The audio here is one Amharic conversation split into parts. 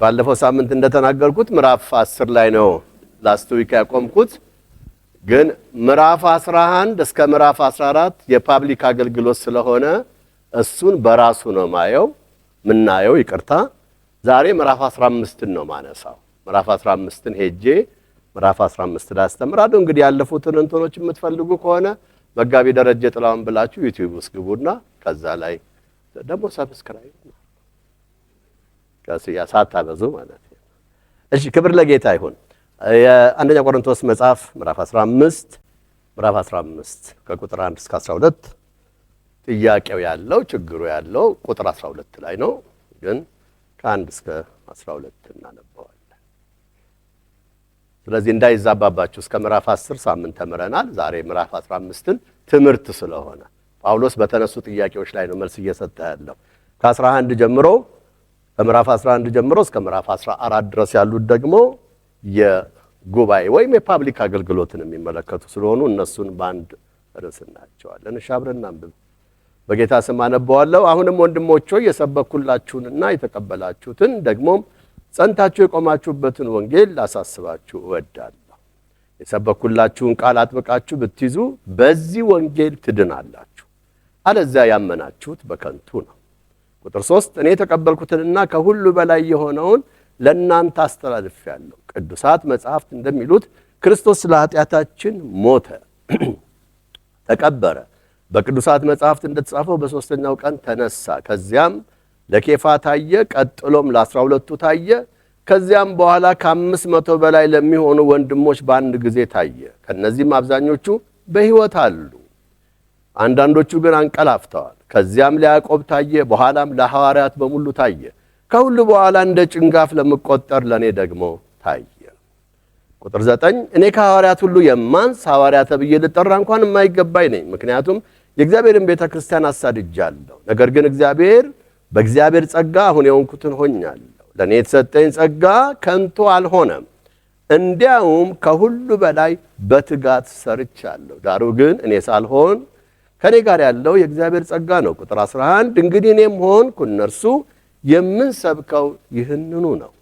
ባለፈው ሳምንት እንደተናገርኩት ምዕራፍ 10 ላይ ነው ላስት ዊክ ያቆምኩት። ግን ምዕራፍ 11 እስከ ምዕራፍ 14 የፓብሊክ አገልግሎት ስለሆነ እሱን በራሱ ነው ምናየው። ይቅርታ ዛሬ ምዕራፍ 15ን ነው ማነሳው። ምዕራፍ 15ን ሄጄ ምዕራፍ 15 ላይ አስተምራለሁ። እንግዲህ ያለፉትን እንትኖች የምትፈልጉ ከሆነ መጋቢ ደረጀ ጥላውን ብላችሁ ዩቲዩብ ውስጥ ግቡና ከዛ ላይ ደግሞ ሰብስክራይብ ከዚያ ሳታበዙ ማለት ነው። እሺ ክብር ለጌታ ይሁን። የአንደኛ ቆሮንቶስ መጽሐፍ ምዕራፍ 15 ከቁጥር 1 እስከ 12 ጥያቄው ያለው ችግሩ ያለው ቁጥር 12 ላይ ነው። ግን ከ1 እስከ 12 እናነበዋለን። ስለዚህ እንዳይዛባባችሁ እስከ ምዕራፍ 10 ሳምንት ተምረናል። ዛሬ ምዕራፍ 15ን ትምህርት ስለሆነ ጳውሎስ በተነሱ ጥያቄዎች ላይ ነው መልስ እየሰጠ ያለው። ከ11 ጀምሮ ከምዕራፍ 11 ጀምሮ እስከ ምዕራፍ 14 ድረስ ያሉት ደግሞ የጉባኤ ወይም የፓብሊክ አገልግሎትን የሚመለከቱ ስለሆኑ እነሱን በአንድ ርዕስ እናያቸዋለን። እሺ አብረን እናንብብ። በጌታ ስም አነበዋለሁ። አሁንም ወንድሞች ሆይ የሰበኩላችሁንና የተቀበላችሁትን ደግሞም ጸንታችሁ የቆማችሁበትን ወንጌል ላሳስባችሁ እወዳለሁ። የሰበኩላችሁን ቃል አጥብቃችሁ ብትይዙ በዚህ ወንጌል ትድናላችሁ፣ አለዚያ ያመናችሁት በከንቱ ነው። ቁጥር 3 እኔ የተቀበልኩትንና ከሁሉ በላይ የሆነውን ለእናንተ አስተላልፌአለሁ። ቅዱሳት መጻሕፍት እንደሚሉት ክርስቶስ ስለ ኃጢአታችን ሞተ፣ ተቀበረ፣ በቅዱሳት መጻሕፍት እንደተጻፈው በሦስተኛው ቀን ተነሳ። ከዚያም ለኬፋ ታየ፣ ቀጥሎም ለ12ቱ ታየ። ከዚያም በኋላ ከ500 በላይ ለሚሆኑ ወንድሞች በአንድ ጊዜ ታየ። ከነዚህም አብዛኞቹ በሕይወት አሉ፣ አንዳንዶቹ ግን አንቀላፍተዋል። ከዚያም ለያዕቆብ ታየ፣ በኋላም ለሐዋርያት በሙሉ ታየ። ከሁሉ በኋላ እንደ ጭንጋፍ ለምቆጠር ለኔ ደግሞ ታየ። ቁጥር 9 እኔ ከሐዋርያት ሁሉ የማንስ ሐዋርያ ተብዬ ልጠራ እንኳን የማይገባኝ ነኝ፣ ምክንያቱም የእግዚአብሔርን ቤተክርስቲያን አሳድጃለሁ። ነገር ግን በእግዚአብሔር ጸጋ አሁን የሆንኩትን ሆኛለሁ። ለኔ የተሰጠኝ ጸጋ ከንቱ አልሆነም፣ እንዲያውም ከሁሉ በላይ በትጋት ሰርቻለሁ። ዳሩ ግን እኔ ሳልሆን ከኔ ጋር ያለው የእግዚአብሔር ጸጋ ነው። ቁጥር 11 እንግዲህ እኔም ሆንኩ እነርሱ የምንሰብከው ይህንኑ ነው፣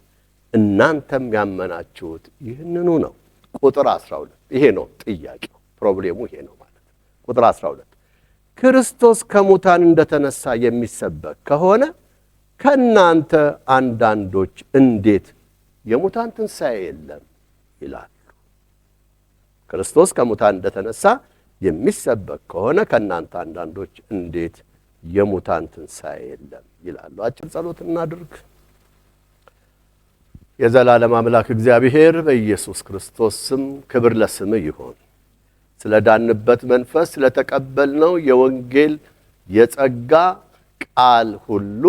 እናንተም ያመናችሁት ይህንኑ ነው። ቁጥር 12 ይሄ ነው ጥያቄው፣ ፕሮብሌሙ ይሄ ነው ማለት ነው። ቁጥር 12 ክርስቶስ ከሙታን እንደተነሳ የሚሰበክ ከሆነ ከእናንተ አንዳንዶች እንዴት የሙታን ትንሣኤ የለም ይላሉ? ክርስቶስ ከሙታን እንደተነሳ የሚሰበክ ከሆነ ከእናንተ አንዳንዶች እንዴት የሙታን ትንሣኤ የለም ይላሉ? አጭር ጸሎት እናድርግ። የዘላለም አምላክ እግዚአብሔር በኢየሱስ ክርስቶስ ስም ክብር ለስምህ ይሁን። ስለ ዳንበት መንፈስ ስለተቀበልነው የወንጌል የጸጋ ቃል ሁሉ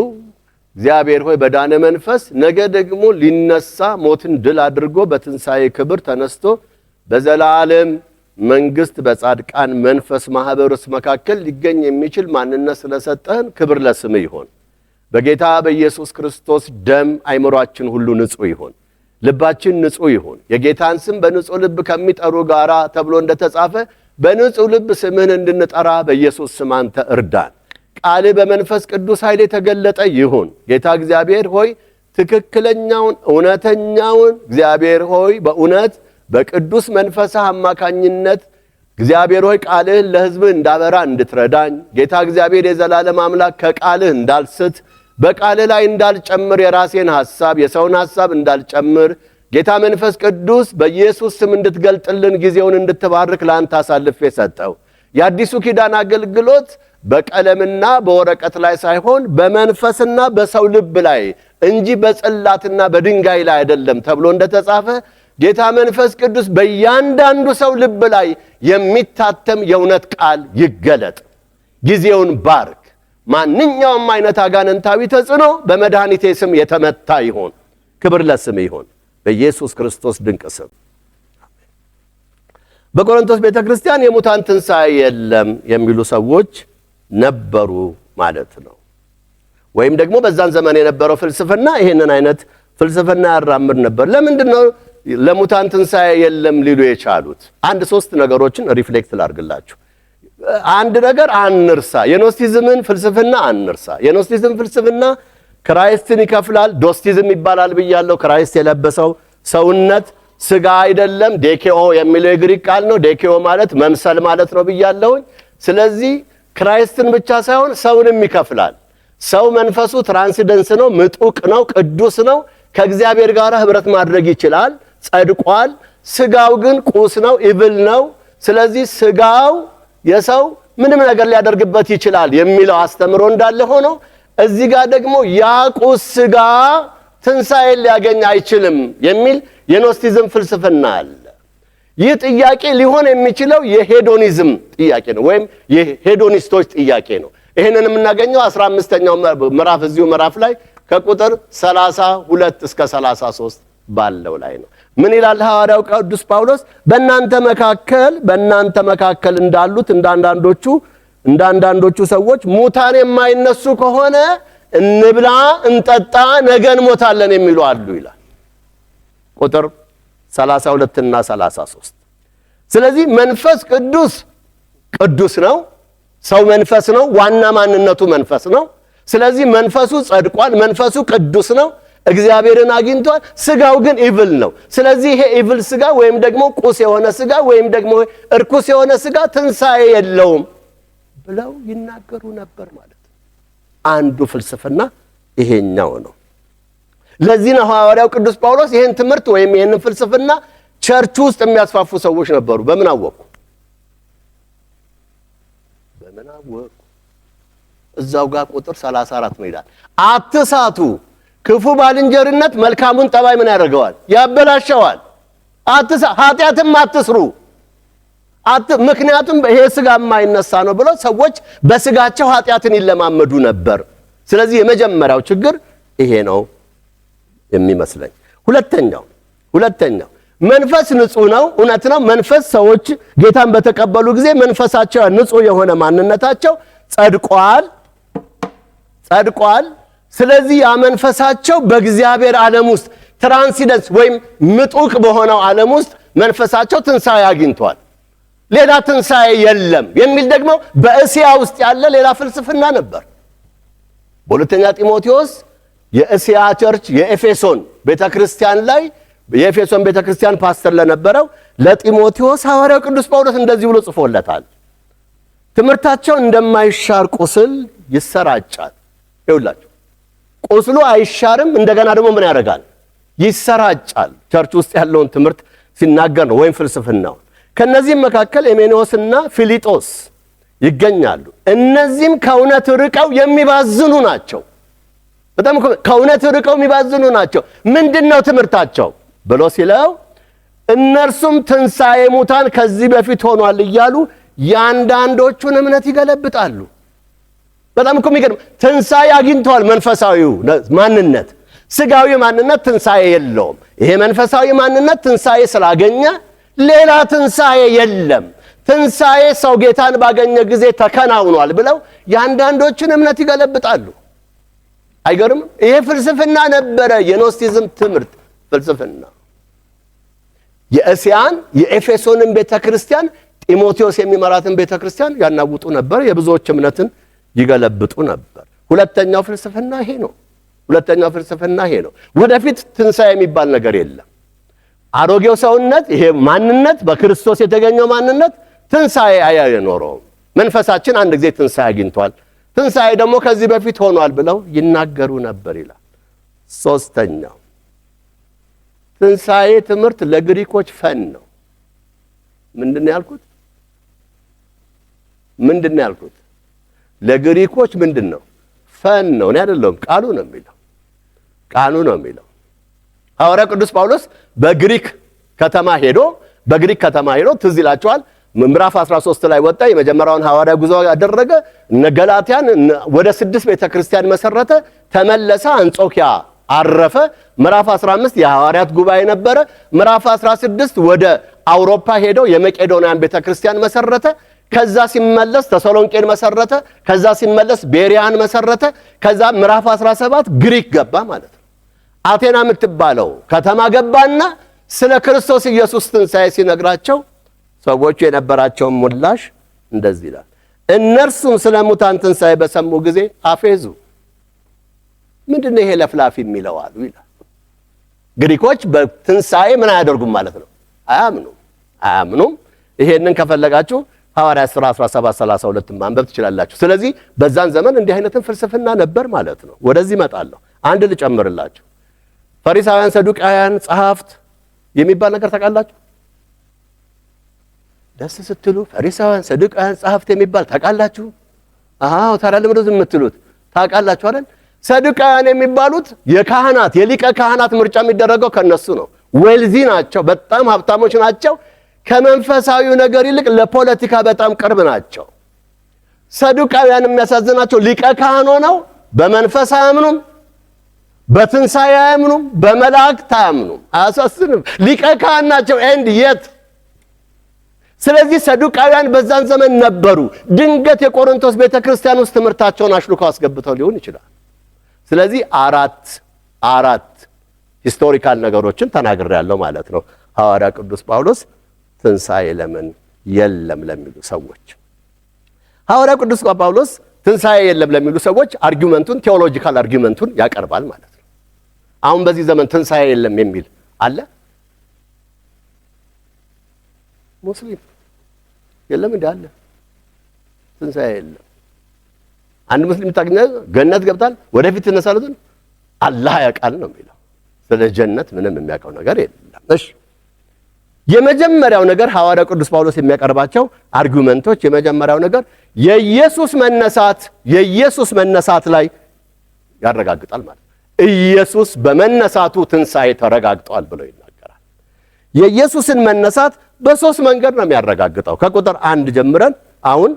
እግዚአብሔር ሆይ በዳነ መንፈስ ነገ ደግሞ ሊነሳ ሞትን ድል አድርጎ በትንሣኤ ክብር ተነስቶ በዘላለም መንግስት በጻድቃን መንፈስ ማህበርስ መካከል ሊገኝ የሚችል ማንነት ስለሰጠን ክብር ለስምህ ይሁን። በጌታ በኢየሱስ ክርስቶስ ደም አይምሮአችን ሁሉ ንጹህ ይሁን፣ ልባችን ንጹህ ይሁን። የጌታን ስም በንጹህ ልብ ከሚጠሩ ጋራ ተብሎ እንደተጻፈ በንጹህ ልብ ስምህን እንድንጠራ በኢየሱስ ስም አንተ እርዳን። ቃልህ በመንፈስ ቅዱስ ኃይል የተገለጠ ይሁን። ጌታ እግዚአብሔር ሆይ ትክክለኛውን እውነተኛውን እግዚአብሔር ሆይ በእውነት በቅዱስ መንፈስህ አማካኝነት እግዚአብሔር ሆይ ቃልህን ለሕዝብህ እንዳበራ እንድትረዳኝ ጌታ እግዚአብሔር የዘላለም አምላክ ከቃልህ እንዳልስት በቃልህ ላይ እንዳልጨምር የራሴን ሐሳብ የሰውን ሐሳብ እንዳልጨምር ጌታ መንፈስ ቅዱስ በኢየሱስ ስም እንድትገልጥልን ጊዜውን እንድትባርክ ለአንተ አሳልፌ ሰጠው። የአዲሱ ኪዳን አገልግሎት በቀለምና በወረቀት ላይ ሳይሆን በመንፈስና በሰው ልብ ላይ እንጂ በጽላትና በድንጋይ ላይ አይደለም ተብሎ እንደተጻፈ ጌታ መንፈስ ቅዱስ በእያንዳንዱ ሰው ልብ ላይ የሚታተም የእውነት ቃል ይገለጥ። ጊዜውን ባርክ። ማንኛውም አይነት አጋንንታዊ ተጽዕኖ በመድኃኒቴ ስም የተመታ ይሁን። ክብር ለስም ይሁን በኢየሱስ ክርስቶስ ድንቅ ስም። በቆሮንቶስ ቤተክርስቲያን የሙታን ትንሣኤ የለም የሚሉ ሰዎች ነበሩ ማለት ነው። ወይም ደግሞ በዛን ዘመን የነበረው ፍልስፍና ይሄንን አይነት ፍልስፍና ያራምድ ነበር። ለምንድን ነው ለሙታን ትንሣኤ የለም ሊሉ የቻሉት? አንድ ሶስት ነገሮችን ሪፍሌክት ላድርግላችሁ። አንድ ነገር አንርሳ፣ የኖስቲዝምን ፍልስፍና አንርሳ። የኖስቲዝም ፍልስፍና ክራይስትን ይከፍላል። ዶስቲዝም ይባላል ብያለሁ። ክራይስት የለበሰው ሰውነት ስጋ አይደለም። ዴኬኦ የሚለው የግሪክ ቃል ነው። ዴኬኦ ማለት መምሰል ማለት ነው ብያለሁኝ። ስለዚህ ክራይስትን ብቻ ሳይሆን ሰውንም ይከፍላል። ሰው መንፈሱ ትራንስደንስ ነው፣ ምጡቅ ነው፣ ቅዱስ ነው። ከእግዚአብሔር ጋር ህብረት ማድረግ ይችላል፣ ጸድቋል። ስጋው ግን ቁስ ነው፣ ኢቭል ነው። ስለዚህ ስጋው የሰው ምንም ነገር ሊያደርግበት ይችላል የሚለው አስተምሮ እንዳለ ሆኖ እዚህ ጋር ደግሞ ያ ቁስ ስጋ ትንሣኤን ሊያገኝ አይችልም የሚል የኖስቲዝም ፍልስፍና አለ። ይህ ጥያቄ ሊሆን የሚችለው የሄዶኒዝም ጥያቄ ነው፣ ወይም የሄዶኒስቶች ጥያቄ ነው። ይህንን የምናገኘው 15ኛው ምዕራፍ እዚሁ ምዕራፍ ላይ ከቁጥር 32 እስከ 33 ባለው ላይ ነው። ምን ይላል ሐዋርያው ቅዱስ ጳውሎስ? በእናንተ መካከል እንዳሉት እንዳንዳንዶቹ ሰዎች ሙታን የማይነሱ ከሆነ እንብላ እንጠጣ ነገ እንሞታለን የሚሉ አሉ ይላል ቁጥር 32 እና 33። ስለዚህ መንፈስ ቅዱስ ነው። ሰው መንፈስ ነው። ዋና ማንነቱ መንፈስ ነው። ስለዚህ መንፈሱ ጸድቋል። መንፈሱ ቅዱስ ነው። እግዚአብሔርን አግኝቷል። ስጋው ግን ኢቭል ነው። ስለዚህ ይሄ ኢቭል ስጋ ወይም ደግሞ ቁስ የሆነ ስጋ ወይም ደግሞ እርኩስ የሆነ ስጋ ትንሣኤ የለውም ብለው ይናገሩ ነበር ማለት ነው። አንዱ ፍልስፍና ይሄኛው ነው። ለዚህ ነው ሐዋርያው ቅዱስ ጳውሎስ ይሄን ትምህርት ወይም ይሄን ፍልስፍና ቸርች ውስጥ የሚያስፋፉ ሰዎች ነበሩ። በምን አወቁ? እዛው ጋር ቁጥር 34 ነው ይላል። አትሳቱ፣ ክፉ ባልንጀርነት መልካሙን ጠባይ ምን ያደርገዋል? ያበላሸዋል። ኃጢአትም አትስሩ። ምክንያቱም ይሄ ስጋ የማይነሳ ነው ብለው ሰዎች በስጋቸው ኃጢአትን ይለማመዱ ነበር። ስለዚህ የመጀመሪያው ችግር ይሄ ነው የሚመስለኝ። ሁለተኛው መንፈስ ንጹህ ነው። እውነት ነው። መንፈስ ሰዎች ጌታን በተቀበሉ ጊዜ መንፈሳቸው ንጹህ የሆነ ማንነታቸው ጸድቋል። ስለዚህ ያ መንፈሳቸው በእግዚአብሔር ዓለም ውስጥ ትራንሲደንስ ወይም ምጡቅ በሆነው ዓለም ውስጥ መንፈሳቸው ትንሣኤ አግኝቷል። ሌላ ትንሣኤ የለም የሚል ደግሞ በእስያ ውስጥ ያለ ሌላ ፍልስፍና ነበር። በሁለተኛ ጢሞቴዎስ የእስያ ቸርች የኤፌሶን ቤተክርስቲያን ላይ የኤፌሶን ቤተክርስቲያን ፓስተር ለነበረው ለጢሞቴዎስ ሐዋርያው ቅዱስ ጳውሎስ እንደዚህ ብሎ ጽፎለታል። ትምህርታቸው እንደማይሻር ቁስል ይሰራጫል። ይውላችሁ ቁስሉ አይሻርም፣ እንደገና ደግሞ ምን ያደርጋል? ይሰራጫል። ቸርች ውስጥ ያለውን ትምህርት ሲናገር ነው ወይም ፍልስፍናው። ከነዚህም መካከል ኤሜኔዎስና ፊሊጦስ ይገኛሉ። እነዚህም ከእውነት ርቀው የሚባዝኑ ናቸው። በጣም ከእውነት ርቀው የሚባዝኑ ናቸው። ምንድነው ትምህርታቸው ብሎ ሲለው እነርሱም ትንሣኤ ሙታን ከዚህ በፊት ሆኗል እያሉ ያንዳንዶቹን እምነት ይገለብጣሉ። በጣም የሚገርም ትንሣኤ አግኝተዋል። መንፈሳዊው ማንነት፣ ስጋዊ ማንነት ትንሣኤ የለውም። ይሄ መንፈሳዊ ማንነት ትንሣኤ ስላገኘ ሌላ ትንሣኤ የለም። ትንሣኤ ሰው ጌታን ባገኘ ጊዜ ተከናውኗል ብለው ያንዳንዶቹን እምነት ይገለብጣሉ። አይገርም? ይሄ ፍልስፍና ነበረ፣ የኖስቲዝም ትምህርት ፍልስፍና። የእስያን የኤፌሶንን ቤተክርስቲያን ጢሞቴዎስ የሚመራትን ቤተክርስቲያን ያናውጡ ነበር። የብዙዎች እምነትን ይገለብጡ ነበር። ሁለተኛው ፍልስፍና ይሄ ነው። ወደፊት ትንሣኤ የሚባል ነገር የለም። አሮጌው ሰውነት ይሄ ማንነት በክርስቶስ የተገኘው ማንነት ትንሣኤ አይኖረውም። መንፈሳችን አንድ ጊዜ ትንሣኤ አግኝቷል። ትንሣኤ ደግሞ ከዚህ በፊት ሆኗል ብለው ይናገሩ ነበር ይላል። ሶስተኛው ትንሣኤ ትምህርት ለግሪኮች ፈን ነው። ምንድነው ያልኩት? ለግሪኮች ምንድነው? ፈን ነው። እኔ አይደለም፣ ቃሉ ነው የሚለው። ሐዋርያው ቅዱስ ጳውሎስ በግሪክ ከተማ ሄዶ ትዝ ይላችኋል ምዕራፍ 13 ላይ ወጣ። የመጀመሪያውን ሐዋርያ ጉዞ ያደረገ እነ ገላትያን ወደ 6 ቤተክርስቲያን መሰረተ። ተመለሰ፣ አንጾኪያ አረፈ። ምዕራፍ 15 የሐዋርያት ጉባኤ ነበረ። ምዕራፍ 16 ወደ አውሮፓ ሄዶ የመቄዶንያን ቤተክርስቲያን መሰረተ። ከዛ ሲመለስ ተሰሎንቄን መሰረተ። ከዛ ሲመለስ ቤሪያን መሰረተ። ከዛ ምዕራፍ 17 ግሪክ ገባ ማለት ነው። አቴና የምትባለው ከተማ ገባና ስለ ክርስቶስ ኢየሱስ ትንሣኤ ሲነግራቸው ሰዎቹ የነበራቸውን ምላሽ እንደዚህ ይላል። እነርሱም ስለ ሙታን ትንሣኤ በሰሙ ጊዜ አፌዙ። ምንድነው ይሄ ለፍላፊ የሚለው አሉ ይላል። ግሪኮች በትንሣኤ ምን አያደርጉም ማለት ነው? አያምኑም። ይሄንን ከፈለጋችሁ ሐዋርያት ሥራ 17:32 ማንበብ ትችላላችሁ። ስለዚህ በዛን ዘመን እንዲህ አይነትን ፍልስፍና ነበር ማለት ነው። ወደዚህ እመጣለሁ። አንድ ልጨምርላችሁ። ፈሪሳውያን፣ ሰዱቃውያን፣ ጸሐፍት የሚባል ነገር ታውቃላችሁ? ደስ ስትሉ ፈሪሳውያን፣ ሰዱቃውያን፣ ጸሐፍት የሚባል ታውቃላችሁ? አዎ። ታዲያ ለምን ዝም የምትሉት? ታውቃላችሁ አይደል? ሰዱቃውያን የሚባሉት የካህናት የሊቀ ካህናት ምርጫ የሚደረገው ከነሱ ነው። ዌልዚ ናቸው፣ በጣም ሀብታሞች ናቸው። ከመንፈሳዊው ነገር ይልቅ ለፖለቲካ በጣም ቅርብ ናቸው። ሰዱቃውያን የሚያሳዝናቸው ሊቀ ካህን ሆነው በመንፈስ አያምኑም፣ በትንሣኤ አያምኑም፣ በመላእክት አያምኑም። አያሳዝንም? ሊቀ ካህን ናቸው ኤንድ የት። ስለዚህ ሰዱቃውያን በዛን ዘመን ነበሩ። ድንገት የቆሮንቶስ ቤተክርስቲያን ውስጥ ትምህርታቸውን አሽልከው አስገብተው ሊሆን ይችላል። ስለዚህ አራት ሂስቶሪካል ነገሮችን ተናግሬያለሁ ማለት ነው። ሐዋርያ ቅዱስ ጳውሎስ ትንሣኤ ለምን የለም ለሚሉ ሰዎች፣ ሐዋርያ ቅዱስ ጳውሎስ ትንሣኤ የለም ለሚሉ ሰዎች አርጊውመንቱን ቴዎሎጂካል አርጊውመንቱን ያቀርባል ማለት ነው። አሁን በዚህ ዘመን ትንሣኤ የለም የሚል አለ? ሙስሊም የለም እንዴ? አለ። ትንሣኤ የለም። አንድ ሙስሊም ታገኘ ገነት ገብታል ወደፊት ተነሳለትን አላህ ያውቃል ነው የሚለው። ስለ ጀነት ምንም የሚያውቀው ነገር የለም። እሺ፣ የመጀመሪያው ነገር ሐዋርያው ቅዱስ ጳውሎስ የሚያቀርባቸው አርጊውመንቶች፣ የመጀመሪያው ነገር የኢየሱስ መነሳት ላይ ያረጋግጣል ማለት ነው። ኢየሱስ በመነሳቱ ትንሣኤ ተረጋግጧል ብሎ ይናገራል። የኢየሱስን መነሳት በሶስት መንገድ ነው የሚያረጋግጠው። ከቁጥር 1 ጀምረን አሁን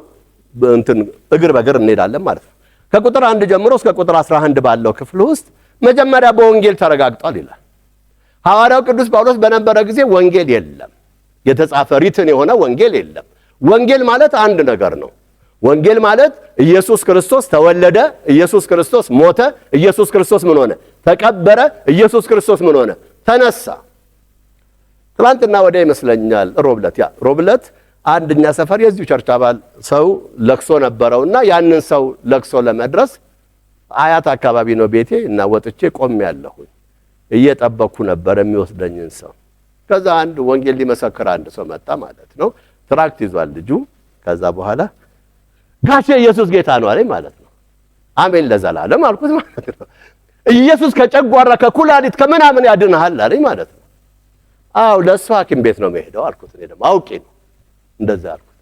እግር በእግር እንሄዳለን ማለት ነው። ከቁጥር 1 ጀምሮ እስከ ቁጥር 11 ባለው ክፍል ውስጥ መጀመሪያ በወንጌል ተረጋግጧል ይላል። ሐዋርያው ቅዱስ ጳውሎስ በነበረ ጊዜ ወንጌል የለም፣ የተጻፈ ሪትን የሆነ ወንጌል የለም። ወንጌል ማለት አንድ ነገር ነው። ወንጌል ማለት ኢየሱስ ክርስቶስ ተወለደ፣ ኢየሱስ ክርስቶስ ሞተ፣ ኢየሱስ ክርስቶስ ምን ሆነ? ተቀበረ፣ ኢየሱስ ክርስቶስ ምን ሆነ? ተነሳ። ትናንትና ወዲያ ይመስለኛል ሮብለት አንድኛ ሰፈር የዚሁ ቸርች አባል ሰው ለቅሶ ነበረውና ያንን ሰው ለቅሶ ለመድረስ አያት አካባቢ ነው ቤቴ እና ወጥቼ ቆሜያለሁኝ። እየጠበቅኩ ነበር የሚወስደኝን ሰው። ከዛ አንድ ወንጌል ሊመሰክር አንድ ሰው መጣ ማለት ነው። ትራክት ይዟል ልጁ። ከዛ በኋላ ጋሼ ኢየሱስ ጌታ ነው አለኝ ማለት ነው። አሜን ለዘላለም አልኩት ማለት ነው። ኢየሱስ ከጨጓራ ከኩላሊት ከምናምን ያድንሃል አለኝ ማለት ነው። አው ለሱ ሐኪም ቤት ነው የምሄደው አልኩት። እኔ ደግሞ አውቄ ነው እንደዛ አልኩት።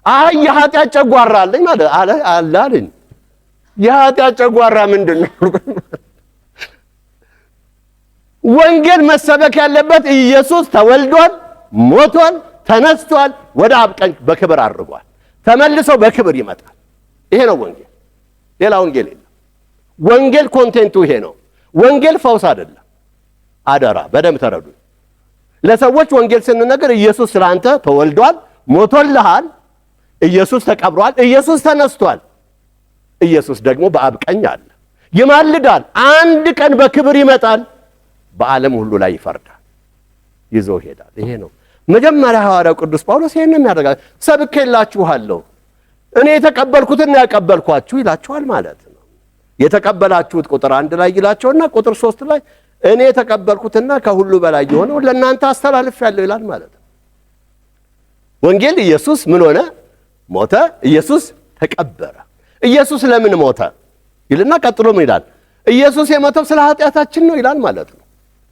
አይ የኃጢአት ጨጓራ አለኝ ማለት አለኝ። የኃጢአት ጨጓራ ምንድነው? ወንጌል መሰበክ ያለበት ኢየሱስ ተወልዷል፣ ሞቷል፣ ተነስቷል፣ ወደ አብ ቀኝ በክብር አድርጓል፣ ተመልሶ በክብር ይመጣል። ይሄ ነው ወንጌል፣ ሌላ ወንጌል የለም። ወንጌል ኮንቴንቱ ይሄ ነው። ወንጌል ፈውስ አይደለም። አደራ በደንብ ተረዱ። ለሰዎች ወንጌል ስንነግር ኢየሱስ ስላንተ ተወልዷል፣ ሞቶልሃል፣ ኢየሱስ ተቀብሯል፣ ኢየሱስ ተነስቷል፣ ኢየሱስ ደግሞ በአብ ቀኝ አለ፣ ይማልዳል፣ አንድ ቀን በክብር ይመጣል፣ በዓለም ሁሉ ላይ ይፈርዳል፣ ይዞ ይሄዳል። ይሄ ነው መጀመሪያ ሐዋርያው ቅዱስ ጳውሎስ ይሄንን ያደርጋል። ሰብኬላችኋለሁ፣ እኔ የተቀበልኩትን ያቀበልኳችሁ ይላችኋል ማለት ነው። የተቀበላችሁት ቁጥር 1 ላይ ይላቸውና ቁጥር 3 ላይ እኔ የተቀበልኩትና ከሁሉ በላይ የሆነው ለእናንተ አስተላልፌያለሁ ይላል ማለት ነው። ወንጌል ኢየሱስ ምን ሆነ? ሞተ። ኢየሱስ ተቀበረ። ኢየሱስ ለምን ሞተ ይልና ቀጥሎ ምን ይላል? ኢየሱስ የሞተው ስለ ኃጢአታችን ነው ይላል ማለት ነው።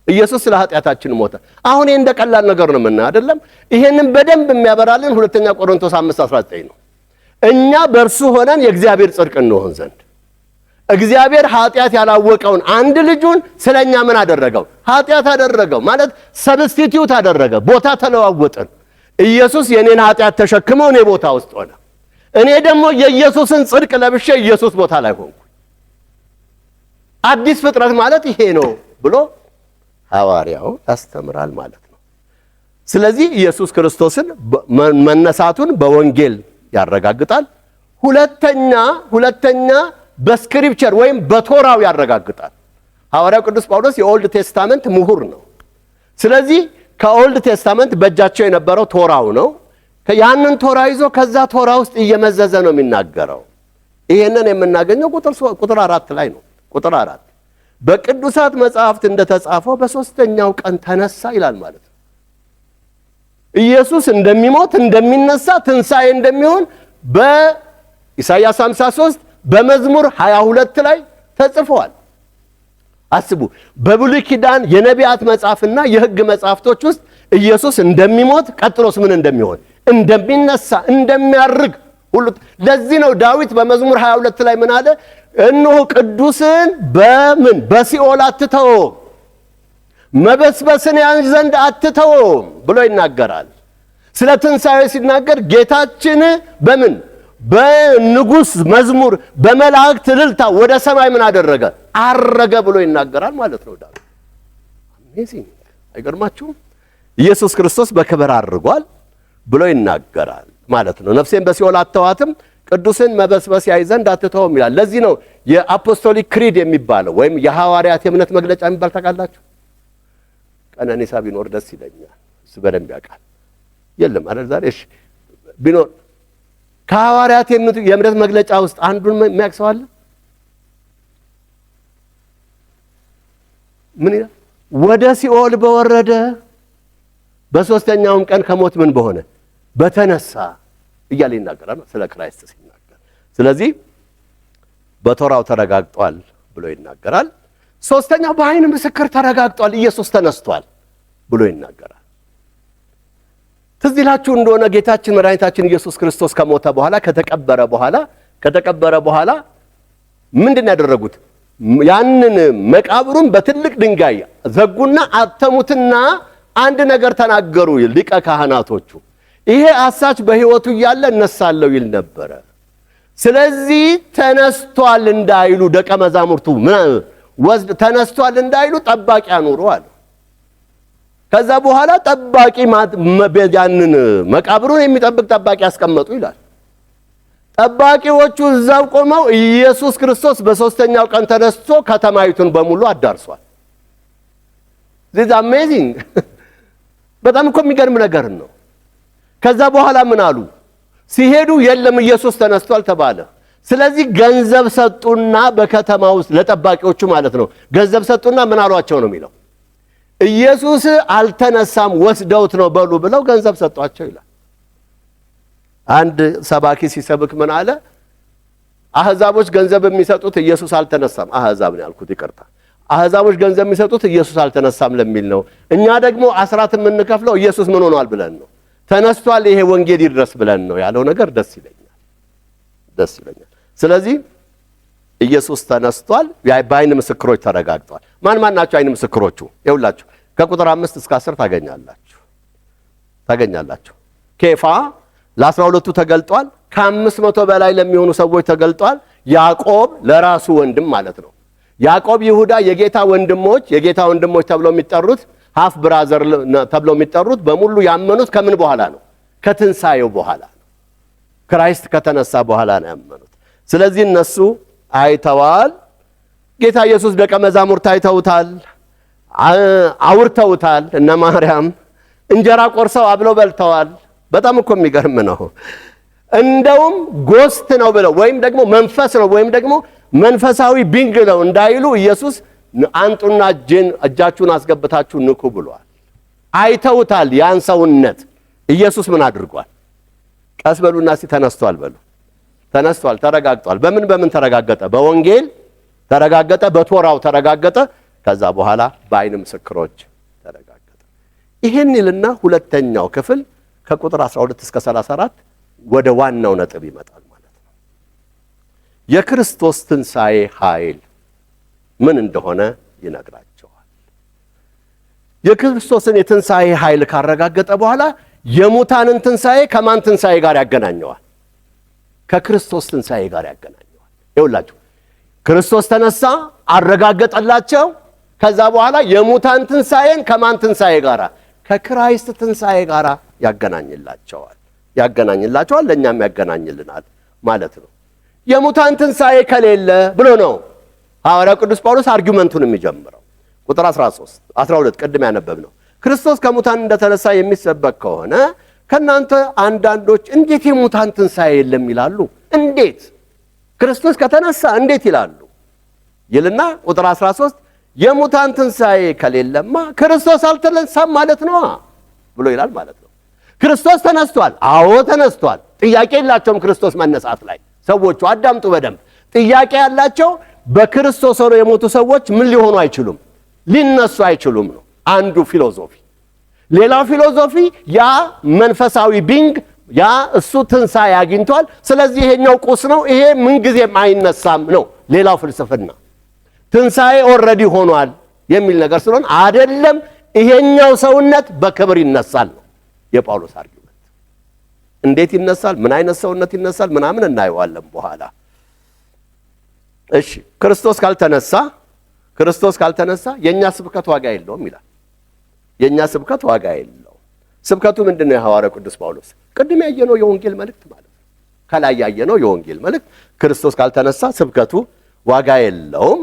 ኢየሱስ ስለ ኃጢአታችን ሞተ። አሁን ይሄ እንደ ቀላል ነገር ነው የምናየው አይደለም። ይሄንን በደንብ የሚያበራልን ሁለተኛ ቆሮንቶስ 5:19 ነው። እኛ በእርሱ ሆነን የእግዚአብሔር ጽድቅ እንሆን ዘንድ እግዚአብሔር ኃጢአት ያላወቀውን አንድ ልጁን ስለኛ ምን አደረገው? ኃጢአት አደረገው ማለት ሰብስቲቲዩት አደረገ። ቦታ ተለዋወጥን። ኢየሱስ የኔን ኃጢአት ተሸክሞ እኔ ቦታ ውስጥ ሆነ። እኔ ደግሞ የኢየሱስን ጽድቅ ለብሼ ኢየሱስ ቦታ ላይ ሆንኩ። አዲስ ፍጥረት ማለት ይሄ ነው ብሎ ሐዋርያው ያስተምራል ማለት ነው። ስለዚህ ኢየሱስ ክርስቶስን መነሳቱን በወንጌል ያረጋግጣል። ሁለተኛ በስክሪፕቸር ወይም በቶራው ያረጋግጣል። ሐዋርያው ቅዱስ ጳውሎስ የኦልድ ቴስታመንት ምሁር ነው። ስለዚህ ከኦልድ ቴስታመንት በእጃቸው የነበረው ቶራው ነው። ያንን ቶራ ይዞ ከዛ ቶራ ውስጥ እየመዘዘ ነው የሚናገረው። ይሄንን የምናገኘው ቁጥር 4 ላይ ነው። ቁጥር 4 በቅዱሳት መጻሕፍት እንደተጻፈው በሶስተኛው ቀን ተነሳ ይላል ማለት ነው። ኢየሱስ እንደሚሞት እንደሚነሳ ትንሣኤ እንደሚሆን በኢሳይያስ 53 በመዝሙር 22 ላይ ተጽፏል። አስቡ፣ በብሉይ ኪዳን የነቢያት መጽሐፍና የሕግ መጽሐፍቶች ውስጥ ኢየሱስ እንደሚሞት ቀጥሎስ ምን እንደሚሆን እንደሚነሳ እንደሚያርግ ሁሉ። ለዚህ ነው ዳዊት በመዝሙር 22 ላይ ምን አለ? እነሆ ቅዱስን በምን በሲኦል አትተውም፣ መበስበስን ያን ዘንድ አትተውም ብሎ ይናገራል። ስለ ትንሣኤ ሲናገር ጌታችን በምን በንጉሥ መዝሙር በመላእክት እልልታ ወደ ሰማይ ምን አደረገ? አረገ ብሎ ይናገራል ማለት ነው ዳዊት። አሜዚንግ አይገርማችሁም? ኢየሱስ ክርስቶስ በክብር አርጓል ብሎ ይናገራል ማለት ነው። ነፍሴን በሲኦል አትተዋትም፣ ቅዱስን መበስበስ ያይ ዘንድ አትተውም ይላል። ለዚህ ነው የአፖስቶሊክ ክሪድ የሚባለው ወይም የሐዋርያት የእምነት መግለጫ የሚባል ታውቃላችሁ? ቀነኒሳ ቢኖር ደስ ይለኛል፣ እሱ በደንብ ያውቃል። የለም አይደል ዛሬ? እሺ ቢኖር ከሐዋርያት የእምነት መግለጫ ውስጥ አንዱን የሚያውቅ ሰው አለ? ምን ይላል? ወደ ሲኦል በወረደ በሶስተኛውም ቀን ከሞት ምን በሆነ በተነሳ እያለ ይናገራል ስለ ክራይስት ሲናገር። ስለዚህ በቶራው ተረጋግጧል ብሎ ይናገራል። ሶስተኛው በዓይን ምስክር ተረጋግጧል፣ ኢየሱስ ተነስቷል ብሎ ይናገራል። ትዝ ይላችሁ እንደሆነ ጌታችን መድኃኒታችን ኢየሱስ ክርስቶስ ከሞተ በኋላ ከተቀበረ በኋላ ምንድን ያደረጉት? ያንን መቃብሩን በትልቅ ድንጋይ ዘጉና አተሙትና አንድ ነገር ተናገሩ ሊቀ ካህናቶቹ። ይሄ አሳች በሕይወቱ እያለ እነሳለሁ ይል ነበረ። ስለዚህ ተነስቷል እንዳይሉ ደቀ መዛሙርቱ ተነስቷል እንዳይሉ ጠባቂ አኑሩ አለ። ከዛ በኋላ ጠባቂ ያንን መቃብሩን የሚጠብቅ ጠባቂ ያስቀመጡ ይላል። ጠባቂዎቹ እዛው ቆመው ኢየሱስ ክርስቶስ በሶስተኛው ቀን ተነስቶ ከተማይቱን በሙሉ አዳርሷል። this amazing በጣም እኮ የሚገርም ነገር ነው። ከዛ በኋላ ምን አሉ? ሲሄዱ የለም ኢየሱስ ተነስቷል ተባለ። ስለዚህ ገንዘብ ሰጡና በከተማ ውስጥ ለጠባቂዎቹ ማለት ነው ገንዘብ ሰጡና ምን አሏቸው ነው የሚለው? ኢየሱስ አልተነሳም ወስደውት ነው በሉ ብለው ገንዘብ ሰጧቸው ይላል። አንድ ሰባኪ ሲሰብክ ምን አለ? አህዛቦች ገንዘብ የሚሰጡት ኢየሱስ አልተነሳም፣ አህዛብ ነው ያልኩት ይቅርታ። አህዛቦች ገንዘብ የሚሰጡት ኢየሱስ አልተነሳም ለሚል ነው። እኛ ደግሞ አስራት የምንከፍለው ኢየሱስ ምን ሆኗል ብለን ነው፣ ተነስቷል ይሄ ወንጌል ይድረስ ብለን ነው ያለው ነገር ደስ ይለኛል። ስለዚህ ኢየሱስ ተነስቷል፣ በዓይን ምስክሮች ተረጋግጧል። ማን ናቸው ዓይን ምስክሮቹ? ይኸውላችሁ ከቁጥር 5 እስከ 10 ታገኛላችሁ። ኬፋ ለ12ቱ ተገልጧል። ከ500 በላይ ለሚሆኑ ሰዎች ተገልጧል። ያዕቆብ ለራሱ ወንድም ማለት ነው። ያዕቆብ ይሁዳ የጌታ ወንድሞች ተብለው የሚጠሩት ሃፍ ብራዘር ተብለው የሚጠሩት በሙሉ ያመኑት ከምን በኋላ ነው? ከትንሣኤው በኋላ ነው። ክራይስት ከተነሳ በኋላ ነው ያመኑት። ስለዚህ እነሱ አይተዋል። ጌታ ኢየሱስ ደቀ መዛሙርት አይተውታል፣ አውርተውታል። እነ ማርያም እንጀራ ቆርሰው አብለው በልተዋል። በጣም እኮ የሚገርም ነው። እንደውም ጎስት ነው ብለው ወይም ደግሞ መንፈስ ነው ወይም ደግሞ መንፈሳዊ ቢንግ ነው እንዳይሉ ኢየሱስ አንጡና እጃችሁን አስገብታችሁ ንኩ ብሏል። አይተውታል። ያን ሰውነት ኢየሱስ ምን አድርጓል? ቀስ በሉና ተነስቷል በሉ። ተነስቷል፣ ተረጋግጧል። በምን ተረጋገጠ? በወንጌል ተረጋገጠ፣ በቶራው ተረጋገጠ። ከዛ በኋላ በዓይን ምስክሮች ተረጋገጠ። ይሄን ይልና ሁለተኛው ክፍል ከቁጥር 12 እስከ 34 ወደ ዋናው ነጥብ ይመጣል ማለት ነው። የክርስቶስ ትንሣኤ ኃይል ምን እንደሆነ ይነግራቸዋል። የክርስቶስን የትንሣኤ ኃይል ካረጋገጠ በኋላ የሙታንን ትንሣኤ ከማን ትንሣኤ ጋር ያገናኘዋል? ከክርስቶስ ትንሣኤ ጋር ያገናኘዋል። ይኸውላችሁ ክርስቶስ ተነሳ፣ አረጋገጠላቸው። ከዛ በኋላ የሙታን ትንሣኤን ከማን ትንሣኤ ጋር? ከክራይስት ትንሣኤ ጋር ያገናኝላቸዋል። ለእኛም ያገናኝልናል ማለት ነው። የሙታን ትንሣኤ ከሌለ ብሎ ነው ሐዋርያው ቅዱስ ጳውሎስ አርጊውመንቱን የሚጀምረው። ቁጥር 12 ቅድም ያነበብነው ክርስቶስ ከሙታን እንደተነሳ የሚሰበክ ከሆነ ከናንተ አንዳንዶች እንዴት የሙታን ትንሣኤ የለም ይላሉ? እንዴት ክርስቶስ ከተነሳ እንዴት ይላሉ? ይልና ቁጥር 13 የሙታን ትንሣኤ ከሌለማ ክርስቶስ አልተነሳም ማለት ነው ብሎ ይላል ማለት ነው። ክርስቶስ ተነስቷል። አዎ ተነስቷል። ጥያቄ የላቸውም ክርስቶስ መነሳት ላይ ሰዎቹ። አዳምጡ በደንብ። ጥያቄ ያላቸው በክርስቶስ ሆነው የሞቱ ሰዎች ምን ሊሆኑ አይችሉም? ሊነሱ አይችሉም ነው አንዱ ፊሎሶፊ። ሌላው ፊሎሶፊ ያ መንፈሳዊ ቢንግ ያ እሱ ትንሣኤ አግኝቷል፣ ስለዚህ ይሄኛው ቁስ ነው፣ ይሄ ምንጊዜም አይነሳም ነው ሌላው ፍልስፍና። ትንሣኤ ኦልሬዲ ሆኗል የሚል ነገር ስለሆነ አይደለም ይሄኛው ሰውነት በክብር ይነሳል ነው የጳውሎስ አርጊውመንት። እንዴት ይነሳል? ምን አይነት ሰውነት ይነሳል? ምናምን እናየዋለን በኋላ። እሺ ክርስቶስ ካልተነሳ የኛ ስብከት ዋጋ የለውም ይላል። የኛ ስብከት ዋጋ የለውም። ስብከቱ ምንድነው? የሐዋርያው ቅዱስ ጳውሎስ ቅድም ያየነው የወንጌል መልእክት ማለት ነው። ከላይ ያየነው የወንጌል መልእክት ክርስቶስ ካልተነሳ ስብከቱ ዋጋ የለውም።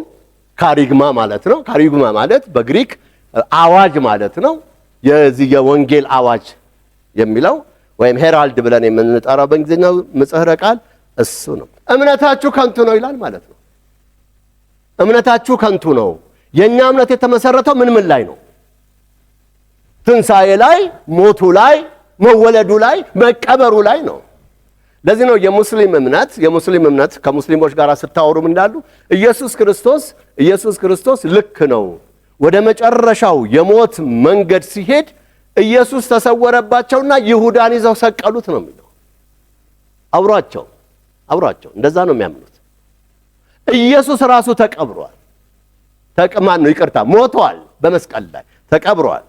ካሪግማ ማለት ነው። ካሪግማ ማለት በግሪክ አዋጅ ማለት ነው። የዚህ የወንጌል አዋጅ የሚለው ወይም ሄራልድ ብለን የምንጠራው በእንግሊዝኛው ምጽህረ ቃል እሱ ነው። እምነታችሁ ከንቱ ነው ይላል ማለት ነው። እምነታችሁ ከንቱ ነው። የኛ እምነት የተመሰረተው ምን ላይ ነው? ትንሣኤ ላይ፣ ሞቱ ላይ፣ መወለዱ ላይ፣ መቀበሩ ላይ ነው። ለዚህ ነው የሙስሊም እምነት ከሙስሊሞች ጋር ስታወሩም እንዳሉ ኢየሱስ ክርስቶስ ልክ ነው። ወደ መጨረሻው የሞት መንገድ ሲሄድ ኢየሱስ ተሰወረባቸውና ይሁዳን ይዘው ሰቀሉት ነው የሚለው። አብሯቸው እንደዛ ነው የሚያምኑት። ኢየሱስ ራሱ ተቀብሯል። ሞቷል፣ በመስቀል ላይ ተቀብሯል።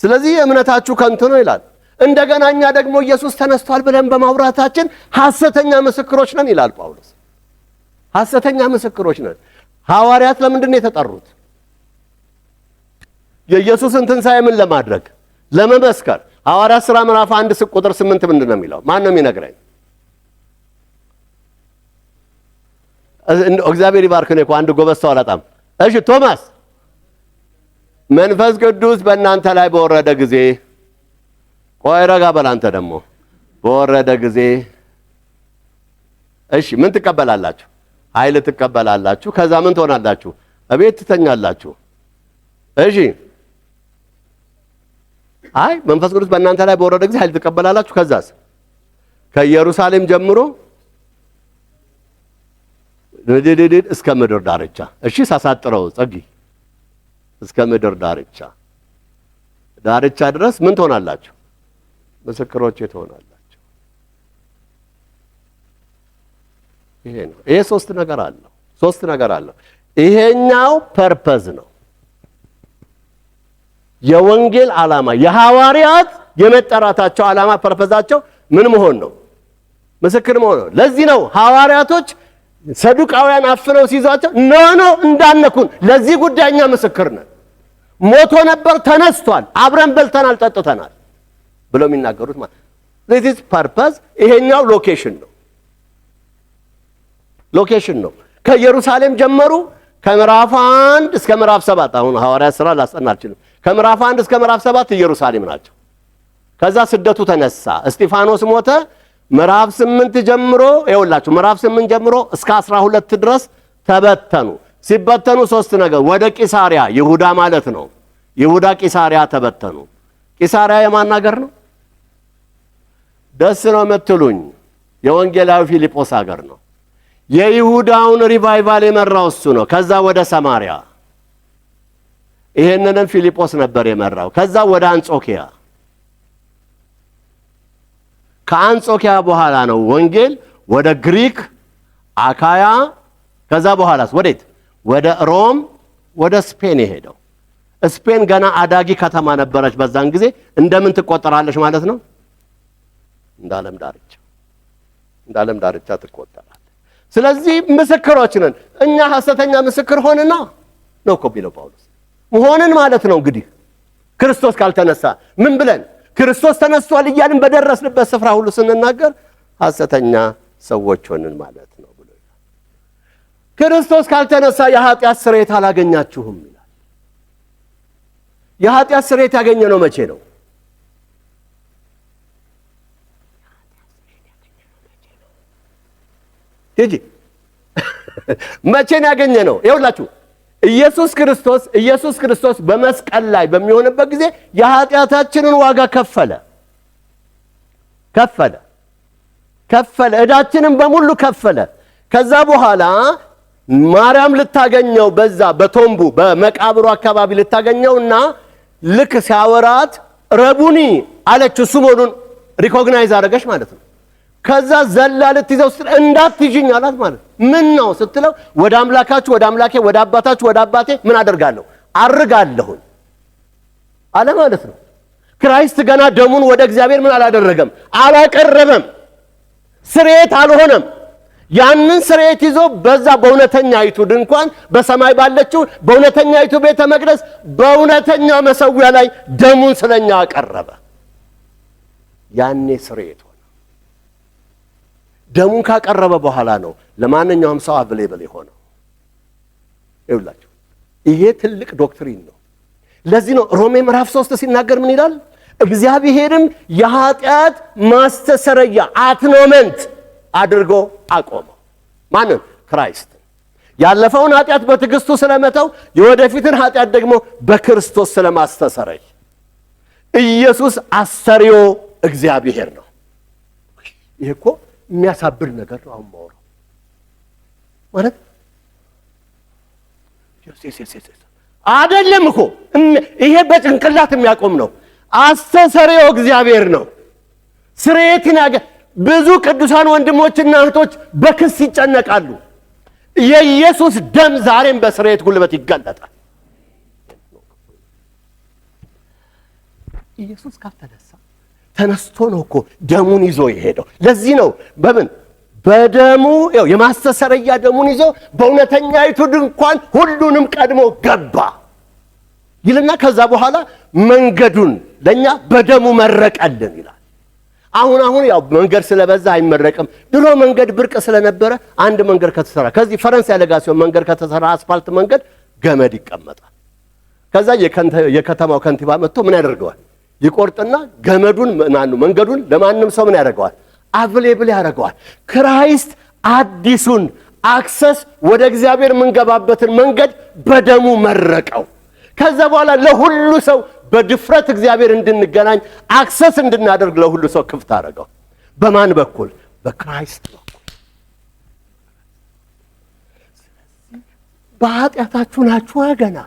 ስለዚህ እምነታችሁ ከንቱ ነው ይላል። እንደገና እኛ ደግሞ ኢየሱስ ተነስቷል ብለን በማውራታችን ሐሰተኛ ምስክሮች ነን ይላል ጳውሎስ። ሐሰተኛ ምስክሮች ነን። ሐዋርያት ለምንድን ነው የተጠሩት? የኢየሱስን ትንሣኤ ምን ለማድረግ? ለመመስከር። ሐዋርያት ሥራ ምዕራፍ 1 ቁጥር 8 ምንድን ነው የሚለው? ማን ነው የሚነግረኝ? እግዚአብሔር ይባርክህ እኮ አንድ ጎበዝ ሰው አላጣም። እሺ ቶማስ፣ መንፈስ ቅዱስ በእናንተ ላይ በወረደ ጊዜ፣ ቆይ ረጋ በል አንተ ደግሞ፣ በወረደ ጊዜ እሺ ምን ትቀበላላችሁ? ኃይል ትቀበላላችሁ። ከዛ ምን ትሆናላችሁ? እቤት ትተኛላችሁ። እሺ አይ መንፈስ ቅዱስ በእናንተ ላይ በወረደ ጊዜ ኃይል ትቀበላላችሁ። ከዛስ ከኢየሩሳሌም ጀምሮ እስከ ምድር ዳርቻ። እሺ ሳሳጥረው ጸጊ እስከ ምድር ዳርቻ ድረስ ምን ትሆናላችሁ? ምስክሮቼ ትሆናላችሁ። ይሄ ነው። ይሄ ሶስት ነገር አለው። ይሄኛው ፐርፐዝ ነው። የወንጌል ዓላማ፣ የሐዋርያት የመጠራታቸው ዓላማ ፐርፐዛቸው ምን መሆን ነው? ምስክር መሆን ነው። ለዚህ ነው ሐዋርያቶች ሰዱቃውያን አፍነው ሲይዟቸው ኖ እንዳነኩን፣ ለዚህ ጉዳይ እኛ ምስክር ነን፣ ሞቶ ነበር ተነስቷል፣ አብረን በልተናል ጠጥተናል ብለው የሚናገሩት ማለት this is purpose። ይሄኛው ሎኬሽን ነው። ከኢየሩሳሌም ጀመሩ። ከምዕራፍ 1 እስከ ምዕራፍ 7 አሁን ሐዋርያት ሥራ ላስጠና አልችልም። ከምዕራፍ 1 እስከ ምዕራፍ 7 ኢየሩሳሌም ናቸው። ከዛ ስደቱ ተነሳ፣ እስጢፋኖስ ሞተ። ምዕራፍ 8 ጀምሮ ይኸውላችሁ ምዕራፍ 8 ጀምሮ እስከ 12 ድረስ ተበተኑ። ሲበተኑ ሶስት ነገር፣ ወደ ቂሳሪያ ይሁዳ ማለት ነው። ይሁዳ ቂሳሪያ ተበተኑ። ቂሳሪያ የማን ሀገር ነው? ደስ ነው የምትሉኝ? የወንጌላዊ ፊልጶስ ሀገር ነው። የይሁዳውን ሪቫይቫል የመራው እሱ ነው። ከዛ ወደ ሰማሪያ፣ ይሄንንም ፊልጶስ ነበር የመራው። ከዛ ወደ አንጾኪያ፣ ከአንጾኪያ በኋላ ነው ወንጌል ወደ ግሪክ አካያ፣ ከዛ በኋላስ ወዴት? ወደ ሮም፣ ወደ ስፔን የሄደው። ስፔን ገና አዳጊ ከተማ ነበረች በዛን ጊዜ። እንደምን ትቆጠራለች ማለት ነው? እንደ ዓለም ዳርቻ ትቆጠራለች። ስለዚህ ምስክሮች ነን እኛ። ሐሰተኛ ምስክር ሆንና ነው እኮ ቢለው ጳውሎስ። ሆንን ማለት ነው እንግዲህ ክርስቶስ ካልተነሳ ምን ብለን ክርስቶስ ተነስቷል እያልን በደረስንበት ስፍራ ሁሉ ስንናገር ሐሰተኛ ሰዎች ሆንን ማለት ነው ብሎ ይላል። ክርስቶስ ካልተነሳ የኃጢአት ስርየት አላገኛችሁም ይላል። የኃጢአት ስርየት ያገኘነው መቼ ነው? መቼ ነው ያገኘነው? ይኸውላችሁ ኢየሱስ ክርስቶስ በመስቀል ላይ በሚሆንበት ጊዜ የኃጢአታችንን ዋጋ ከፈለ። ዕዳችንን በሙሉ ከፈለ። ከዛ በኋላ ማርያም ልታገኘው በዛ በቶምቡ በመቃብሩ አካባቢ ልታገኘውና ልክ ሲያወራት ረቡኒ አለችው። እሱ መሆኑን ሪኮግናይዝ አደረገች ማለት ነው። ከዛ ዘላ ልትይዘው ስትል እንዳትይዥኝ አላት ማለት ምን ነው ስትለው ወደ አምላካችሁ ወደ አምላኬ ወደ አባታችሁ ወደ አባቴ ምን አደርጋለሁ አርጋለሁ አለ ማለት ነው። ክራይስት ገና ደሙን ወደ እግዚአብሔር ምን አላደረገም አላቀረበም፣ ስርየት አልሆነም። ያንን ስርየት ይዞ በዛ በእውነተኛይቱ ድንኳን በሰማይ ባለችው በእውነተኛይቱ ቤተ መቅደስ በእውነተኛ መሰዊያ ላይ ደሙን ስለኛ አቀረበ። ያኔ ስርየት ሆነ። ደሙን ካቀረበ በኋላ ነው ለማንኛውም ሰው አቬሌብል የሆነው። ይኸውላችሁ ይሄ ትልቅ ዶክትሪን ነው። ለዚህ ነው ሮሜ ምዕራፍ 3 ሲናገር ምን ይላል? እግዚአብሔርም የኃጢአት ማስተሰረያ አትኖመንት አድርጎ አቆመው። ማንን? ክራይስት። ያለፈውን ኃጢአት በትዕግስቱ ስለመተው የወደፊትን ኃጢአት ደግሞ በክርስቶስ ስለማስተሰረይ ኢየሱስ አስተርዮ እግዚአብሔር ነው። ይሄ እኮ የሚያሳብድ ነገር ነው። አሁን ማውራው ማለት አይደለም እኮ ይሄ በጭንቅላት የሚያቆም ነው። አስተሰሪው እግዚአብሔር ነው። ስርየትን ብዙ ቅዱሳን ወንድሞችና እህቶች በክስ ይጨነቃሉ። የኢየሱስ ደም ዛሬም በስርየት ጉልበት ይገለጣል። ኢየሱስ ካልተነሳ ተነስቶ ነው እኮ ደሙን ይዞ የሄደው። ለዚህ ነው በደሙ የማስተሰረያ ደሙን ይዞ በእውነተኛይቱ ድንኳን ሁሉንም ቀድሞ ገባ ይልና ከዛ በኋላ መንገዱን ለኛ በደሙ መረቀልን ይላል። አሁን መንገድ ስለበዛ አይመረቅም። ድሮ መንገድ ብርቅ ስለነበረ አንድ መንገድ ከተሰራ ከዚህ ፈረንሳይ ለጋሲዮን መንገድ ከተሰራ አስፋልት መንገድ ገመድ ይቀመጣል። ከዛ የከተማው ከንቲባ መጥቶ ምን ያደርገዋል? ይቆርጥና ገመዱን መንገዱን ለማንም ሰው ምን ያደርገዋል? አቬሌብል ያደርገዋል። ክራይስት አዲሱን አክሰስ ወደ እግዚአብሔር የምንገባበትን መንገድ በደሙ መረቀው። ከዛ በኋላ ለሁሉ ሰው በድፍረት እግዚአብሔር እንድንገናኝ አክሰስ እንድናደርግ ለሁሉ ሰው ክፍት አደረገው። በማን በኩል? በክራይስት በኩል። በኃጢአታችሁ ናችሁ ገና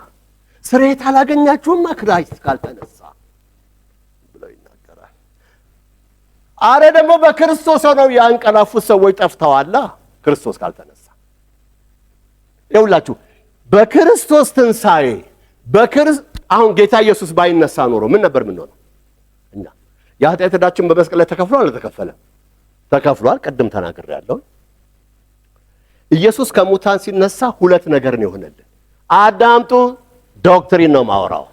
ስርየት አላገኛችሁም ክራይስት ካልተነሳ ብሎ ይናገራል። አረ ደግሞ በክርስቶስ ሆነው ያንቀላፉት ሰዎች ጠፍተዋል ክርስቶስ ካልተነሳ። ይኸውላችሁ በክርስቶስ ትንሣኤ አሁን ጌታ ኢየሱስ ባይነሳ ኖሮ ምን ነበር የምንሆነው? እና የኃጢአት ዕዳችን በመስቀል ላይ ተከፍሏል አልተከፈለም? ተከፍሏል። ቅድም ተናግሬያለሁ። ኢየሱስ ከሙታን ሲነሳ ሁለት ነገር ነው የሆነልን። አዳምጡ፣ ዶክትሪን ነው ማወራው።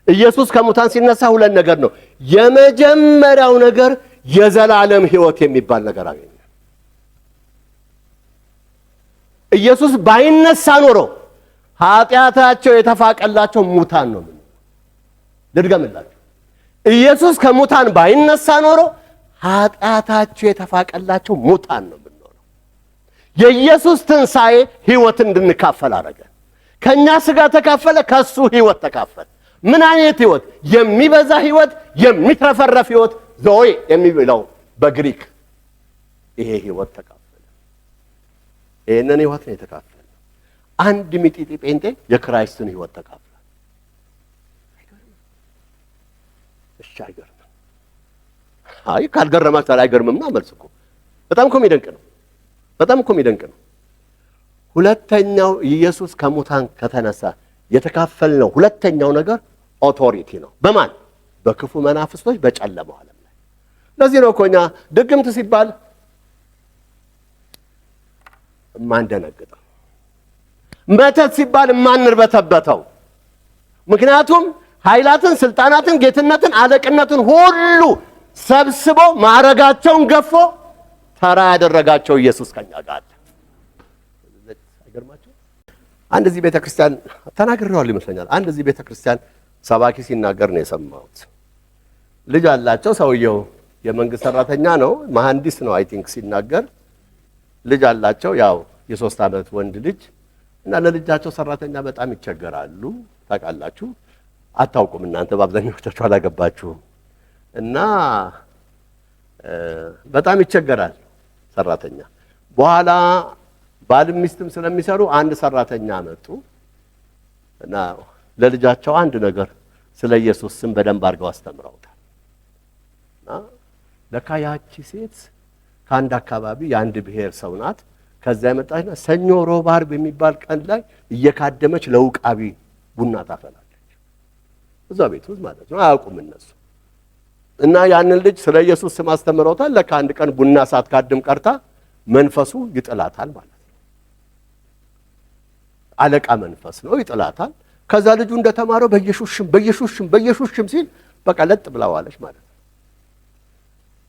ኢየሱስ ከሙታን ሲነሳ ሁለት ነገር ነው። የመጀመሪያው ነገር የዘላለም ሕይወት የሚባል ነገር አገኘ። ኢየሱስ ባይነሳ ኖሮ ኃጢአታቸው የተፋቀላቸው ሙታን ነው። ልድገምላችሁ፣ ኢየሱስ ከሙታን ባይነሳ ኖሮ ኃጢአታቸው የተፋቀላቸው ሙታን ነው የምንሆነው። የኢየሱስ ትንሣኤ ሕይወትን እንድንካፈል አደረገ። ከእኛ ሥጋ ተካፈለ፣ ከእሱ ሕይወት ተካፈለ። ምን አይነት ሕይወት? የሚበዛ ሕይወት፣ የሚትረፈረፍ ሕይወት፣ ዞይ የሚለው በግሪክ ይሄ ሕይወት ተካፈለ። ይህንን ሕይወት ነው የተካፈለ። አንድ ሚጢጢ ጴንጤ የክራይስትን ሕይወት ተካፍሏል። እሺ አይገርምም? አይ ካልገረማችሁ አይገርምምና መልስ እኮ በጣም እኮ የሚደንቅ ነው። በጣም እኮ የሚደንቅ ነው። ሁለተኛው ኢየሱስ ከሙታን ከተነሳ የተካፈልነው ሁለተኛው ነገር ኦቶሪቲ ነው። በማን? በክፉ መናፍስቶች በጨለማው ዓለም ላይ። ለዚህ ነው እኮ እኛ ድግምት ሲባል ማንደነግጠው፣ መተት ሲባል ማንርበተበተው። ምክንያቱም ኃይላትን፣ ስልጣናትን፣ ጌትነትን፣ አለቅነትን ሁሉ ሰብስቦ ማዕረጋቸውን ገፎ ተራ ያደረጋቸው ኢየሱስ ከኛ ጋር አለ። አይገርማችሁ? አንድ እዚህ ቤተክርስቲያን ተናግሬዋለሁ ይመስለኛል። አንድ እዚህ ቤተክርስቲያን ሰባኪ ሲናገር ነው የሰማሁት። ልጅ አላቸው። ሰውየው የመንግስት ሰራተኛ ነው፣ መሐንዲስ ነው አይ ቲንክ። ሲናገር ልጅ አላቸው፣ ያው የ3 ዓመት ወንድ ልጅ እና ለልጃቸው ሰራተኛ በጣም ይቸገራሉ። ታውቃላችሁ፣ አታውቁም እናንተ በአብዛኛዎቻችሁ አላገባችሁም። እና በጣም ይቸገራል ሰራተኛ። በኋላ ባልም ሚስትም ስለሚሰሩ አንድ ሰራተኛ መጡ እና ለልጃቸው አንድ ነገር ስለ ኢየሱስ ስም በደንብ አድርገው አስተምረውታል። እና ለካ ያቺ ሴት ከአንድ አካባቢ የአንድ ብሔር ሰው ናት። ከዛ የመጣችና ሰኞ፣ ሮብ፣ ዓርብ የሚባል ቀን ላይ እየካደመች ለውቃቢ ቡና ታፈላለች። እዛ ቤት ውስጥ ማለት ነው። አያውቁም እነሱ። እና ያንን ልጅ ስለ ኢየሱስ ስም አስተምረውታል። ለካ አንድ ቀን ቡና ሳትካድም ቀርታ መንፈሱ ይጥላታል ማለት ነው። አለቃ መንፈስ ነው፣ ይጥላታል። ከዛ ልጁ እንደተማረው በየሹሽም ሲል በቃ ለጥ ብላዋለች ማለት ነው።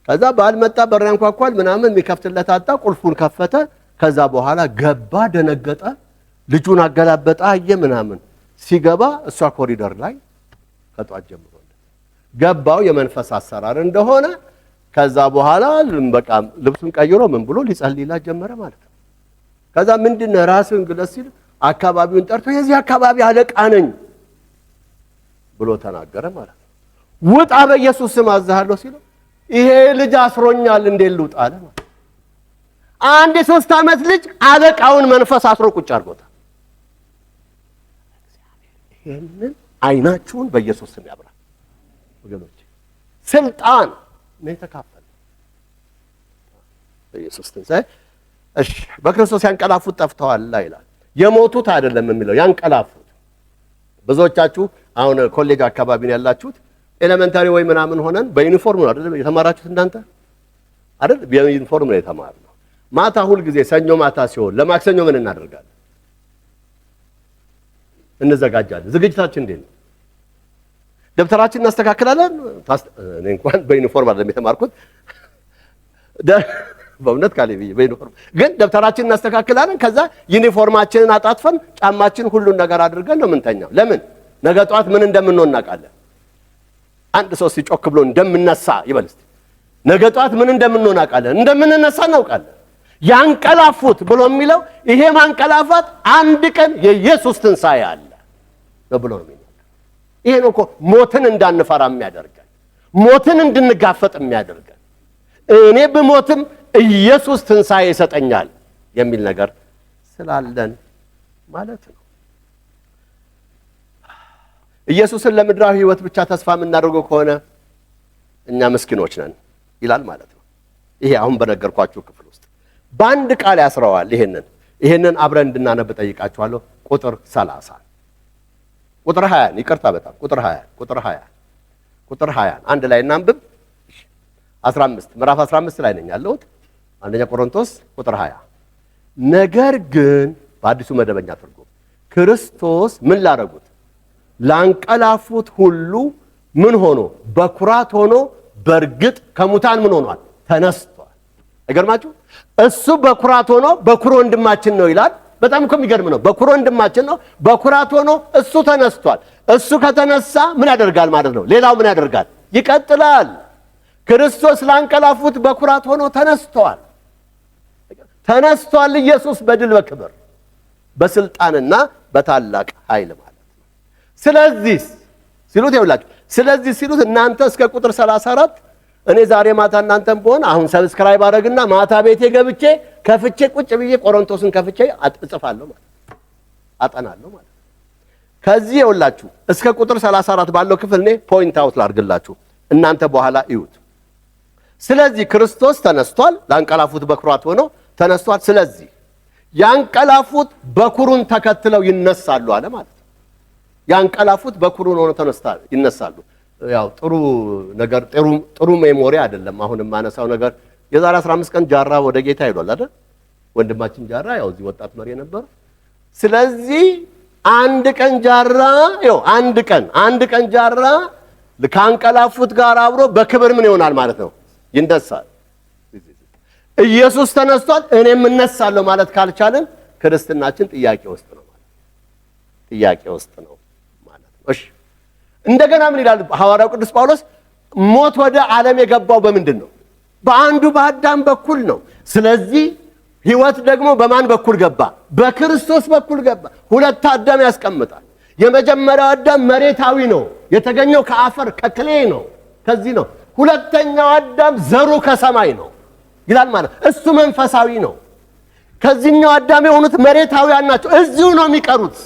ከዛ ባል መጣ፣ በር ያንኳኳል ምናምን፣ የሚከፍትለት አጣ። ቁልፉን ከፈተ። ከዛ በኋላ ገባ፣ ደነገጠ። ልጁን አገላበጠ፣ አየ ምናምን። ሲገባ እሷ ኮሪደር ላይ ከጧት ጀምሮ ገባው የመንፈስ አሰራር እንደሆነ። ከዛ በኋላ በቃ ልብሱን ቀይሮ ምን ብሎ ሊጸልይላት ጀመረ ማለት ነው። ከዛ ምንድነው ራስን ግለጽ ሲል አካባቢውን ጠርቶ የዚህ አካባቢ አለቃ ነኝ ብሎ ተናገረ ማለት ነው። ውጣ በኢየሱስ ስም አዝሃለሁ ሲለው ይሄ ልጅ አስሮኛል እንዴት ልውጣ አለ ማለት ነው። አንድ የ3 ዓመት ልጅ አለቃውን መንፈስ አስሮ ቁጭ አድርጎታል። ይሄንን አይናችሁን በኢየሱስ ስም ያብራ ወገኖች። ስልጣን ነው የተካፈለ በኢየሱስ ትንሣኤ። እሺ በክርስቶስ ያንቀላፉት ጠፍተዋል ይላል። የሞቱት አይደለም የሚለው ያንቀላፉት። ብዙዎቻችሁ አሁን ኮሌጅ አካባቢ ነው ያላችሁት። ኤሌመንታሪ ወይ ምናምን ሆነን በዩኒፎርም ነው አይደል የተማራችሁት እናንተ አይደል? በዩኒፎርም ነው የተማርነው። ማታ ሁል ጊዜ ሰኞ ማታ ሲሆን ለማክሰኞ ምን እናደርጋለን? እንዘጋጃለን። ዝግጅታችን እንዴት ነው? ደብተራችን እናስተካክላለን። እኔ እንኳን በዩኒፎርም አይደለም የተማርኩት በእውነት ካለ በዩኒፎርም ግን ደብተራችን እናስተካክላለን። ከዛ ዩኒፎርማችንን አጣጥፈን ጫማችን ሁሉን ነገር አድርገን ነው የምንተኛው። ለምን? ነገ ጧት ምን እንደምንሆን እናውቃለን። አንድ ሰው ሲጮክ ብሎ እንደምነሳ ይበል እስቲ። ነገ ጧት ምን እንደምንሆን እናውቃለን፣ እንደምንነሳ እናውቃለን። ያንቀላፉት ብሎ የሚለው ይሄ ማንቀላፋት አንድ ቀን የኢየሱስ ትንሣኤ አለ ነው ብሎ ነው የሚለው። ይሄ ነው እኮ ሞትን እንዳንፈራ የሚያደርገን፣ ሞትን እንድንጋፈጥ የሚያደርገን። እኔ ብሞትም ኢየሱስ ትንሣኤ ይሰጠኛል የሚል ነገር ስላለን ማለት ነው። ኢየሱስን ለምድራዊ ሕይወት ብቻ ተስፋ የምናደርገው ከሆነ እኛ ምስኪኖች ነን ይላል ማለት ነው። ይሄ አሁን በነገርኳችሁ ክፍል ውስጥ በአንድ ቃል ያስረዋል። ይሄንን አብረን እንድናነብ ጠይቃችኋለሁ። ቁጥር 30 ቁጥር 20 ይቅርታ፣ በጣም ቁጥር 20 አንድ ላይ እናንብብ። 15 ምዕራፍ 15 ላይ ነኝ ያለሁት። አንደኛ ቆሮንቶስ ቁጥር 20 ነገር ግን በአዲሱ መደበኛ ትርጉም ክርስቶስ ምን ላደረጉት ላንቀላፉት ሁሉ ምን ሆኖ በኩራት ሆኖ በእርግጥ ከሙታን ምን ሆኗል? ተነስቷል። አይገርማችሁ? እሱ በኩራት ሆኖ በኩር ወንድማችን ነው ይላል። በጣም እኮ የሚገርም ነው። በኩር ወንድማችን ነው፣ በኩራት ሆኖ እሱ ተነስቷል። እሱ ከተነሳ ምን ያደርጋል ማለት ነው? ሌላው ምን ያደርጋል? ይቀጥላል። ክርስቶስ ላንቀላፉት በኩራት ሆኖ ተነስቷል። ተነስቷል ኢየሱስ በድል በክብር በስልጣንና በታላቅ ኃይል ማለት ነው። ስለዚህ ሲሉት ይውላችሁ ስለዚህ ሲሉት እናንተ እስከ ቁጥር 34 እኔ ዛሬ ማታ እናንተም በሆነ አሁን ሰብስክራይብ አደረግና ማታ ቤቴ ገብቼ ከፍቼ ቁጭ ብዬ ቆሮንቶስን ከፍቼ እጽፋለሁ ማለት አጠናለሁ ማለት። ከዚህ ይውላችሁ እስከ ቁጥር 34 ባለው ክፍል እኔ ፖይንት አውት ላድርግላችሁ፣ እናንተ በኋላ እዩት። ስለዚህ ክርስቶስ ተነስቷል፣ ላንቀላፉት በኩራት ሆኖ ተነስቷል። ስለዚህ ያንቀላፉት በኩሩን ተከትለው ይነሳሉ አለ ማለት ነው። ያንቀላፉት በኩሩን ሆኖ ተነስታል ይነሳሉ። ያው ጥሩ ነገር ጥሩ ሜሞሪ አይደለም። አሁን የማነሳው ነገር የዛሬ 15 ቀን ጃራ ወደ ጌታ ሄዷል አይደል? ወንድማችን ጃራ ያው እዚህ ወጣት መሪ ነበር። ስለዚህ አንድ ቀን ጃራ ካንቀላፉት ጋር አብሮ በክብር ምን ይሆናል ማለት ነው? ይነሳል። ኢየሱስ ተነስቷል፣ እኔም እነሳለሁ ማለት ካልቻለን ክርስትናችን ጥያቄ ውስጥ ነው ማለት ነው። እሺ እንደገና ምን ይላል ሐዋርያው ቅዱስ ጳውሎስ? ሞት ወደ ዓለም የገባው በምንድን ነው? በአንዱ በአዳም በኩል ነው። ስለዚህ ሕይወት ደግሞ በማን በኩል ገባ? በክርስቶስ በኩል ገባ። ሁለት አዳም ያስቀምጣል። የመጀመሪያው አዳም መሬታዊ ነው፣ የተገኘው ከአፈር ከክሌ ነው፣ ከዚህ ነው። ሁለተኛው አዳም ዘሩ ከሰማይ ነው ይላል ማለት እሱ መንፈሳዊ ነው። ከዚህኛው አዳም የሆኑት መሬታዊያን ናቸው፣ እዚሁ ነው የሚቀሩት።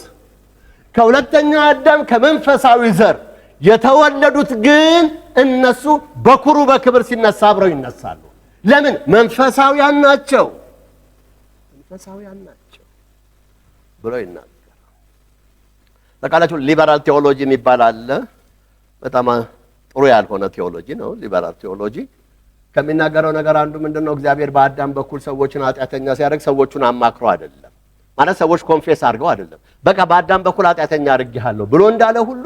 ከሁለተኛው አዳም ከመንፈሳዊ ዘር የተወለዱት ግን እነሱ በኩሩ በክብር ሲነሳ አብረው ይነሳሉ። ለምን? መንፈሳዊያን ናቸው፣ መንፈሳዊያን ናቸው ብሎ ይናገራል። ተቃላችሁ ሊበራል ቴዎሎጂ የሚባል አለ። በጣም ጥሩ ያልሆነ ቴዎሎጂ ነው። ሊበራል ቴዎሎጂ ከሚናገረው ነገር አንዱ ምንድነው? እግዚአብሔር በአዳም በኩል ሰዎችን ኃጢአተኛ ሲያደርግ ሰዎቹን አማክሮ አይደለም ማለት ሰዎች ኮንፌስ አድርገው አይደለም። በቃ በአዳም በኩል ኃጢአተኛ አድርጌሃለሁ ብሎ እንዳለ ሁሉ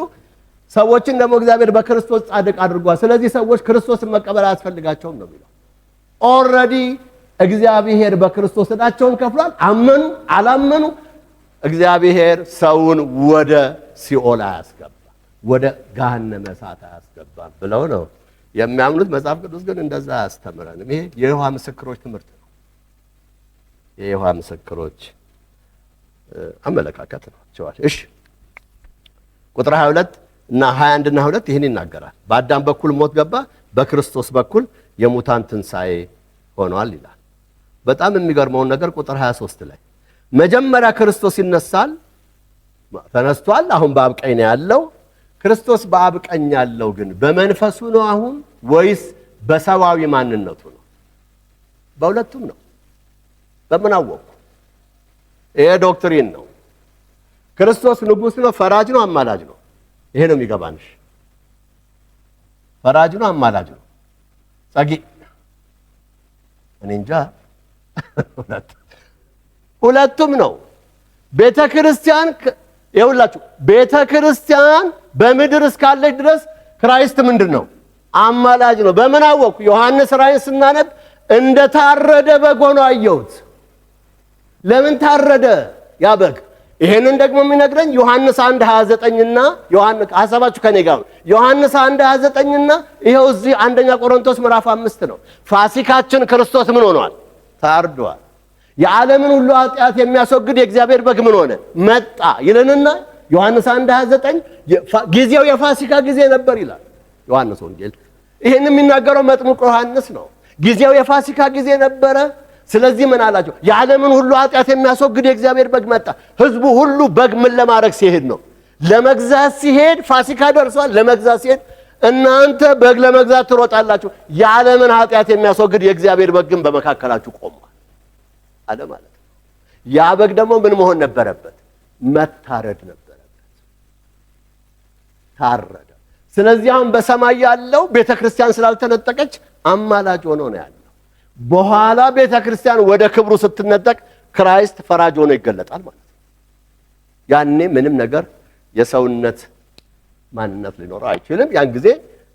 ሰዎችን ደግሞ እግዚአብሔር በክርስቶስ ጻድቅ አድርጓል። ስለዚህ ሰዎች ክርስቶስን መቀበል አያስፈልጋቸውም ነው የሚለው። ኦልሬዲ እግዚአብሔር በክርስቶስ ዕዳቸውን ከፍሏል። አመኑ አላመኑ እግዚአብሔር ሰውን ወደ ሲኦል አያስገባም፣ ወደ ገሃነመ እሳት አያስገባም ብለው ነው የሚያምኑት። መጽሐፍ ቅዱስ ግን እንደዛ አያስተምረንም። ይሄ የይሖዋ ምስክሮች ትምህርት ነው። የይሖዋ ምስክሮች አመለካከት ነው። እሺ ቁጥር 22 እና 21 እና 2 ይህን ይናገራል። በአዳም በኩል ሞት ገባ፣ በክርስቶስ በኩል የሙታን ትንሣኤ ሆኗል ይላል። በጣም የሚገርመውን ነገር ቁጥር 23 ላይ መጀመሪያ ክርስቶስ ይነሳል፣ ተነስቷል። አሁን በአብ ቀኝ ነው ያለው። ክርስቶስ በአብ ቀኝ ያለው ግን በመንፈሱ ነው አሁን ወይስ በሰዋዊ ማንነቱ ነው? በሁለቱም ነው። በምን አወቁ? ይሄ ዶክትሪን ነው። ክርስቶስ ንጉሥ ነው፣ ፈራጅ ነው፣ አማላጅ ነው። ይሄ ነው የሚገባንሽ። ፈራጅ ነው፣ አማላጅ ነው። ጸጊ እኔ እንጃ ሁለቱም ነው። ቤተ ክርስቲያን ይኸውላችሁ፣ ቤተ ክርስቲያን በምድር እስካለች ድረስ ክራይስት ምንድን ነው? አማላጅ ነው። በምን አወቁ? ዮሐንስ ራእይን ስናነብ እንደ ታረደ በግ ሆኖ አየሁት። ለምን ታረደ ያ በግ? ይሄንን ደግሞ የሚነግረን ዮሐንስ 1:29ና ሐሳባችሁ ከኔ ጋር ዮሐንስ 1:29ና ይሄው እዚህ አንደኛ ቆሮንቶስ ምዕራፍ 5 ነው። ፋሲካችን ክርስቶስ ምን ሆኗል? ታርዷል። የዓለምን ሁሉ ኃጢአት የሚያስወግድ የእግዚአብሔር በግ ምን ሆነ? መጣ ይለንና ዮሐንስ 1:29 ጊዜው የፋሲካ ጊዜ ነበር ይላል ዮሐንስ ወንጌል። ይሄን የሚናገረው መጥምቁ ዮሐንስ ነው። ጊዜው የፋሲካ ጊዜ ነበረ። ስለዚህ ምን አላቸው? የዓለምን ሁሉ ኃጢአት የሚያስወግድ የእግዚአብሔር በግ መጣ። ህዝቡ ሁሉ በግ ምን ለማድረግ ሲሄድ ነው? ለመግዛት ሲሄድ፣ ፋሲካ ደርሷል። ለመግዛት ሲሄድ እናንተ በግ ለመግዛት ትሮጣላችሁ፣ የዓለምን ኃጢአት የሚያስወግድ የእግዚአብሔር በግ ግን በመካከላችሁ ቆሟል አለ ማለት ነው። ያ በግ ደግሞ ምን መሆን ነበረበት? መታረድ ነበረበት። ታረደ። ስለዚህ አሁን በሰማይ ያለው ቤተክርስቲያን ስላልተነጠቀች አማላጅ ሆኖ ነው ያለው። በኋላ ቤተክርስቲያን ወደ ክብሩ ስትነጠቅ ክራይስት ፈራጅ ሆኖ ይገለጣል ማለት ነው። ያኔ ምንም ነገር የሰውነት ማንነት ሊኖረው አይችልም። ያን ጊዜ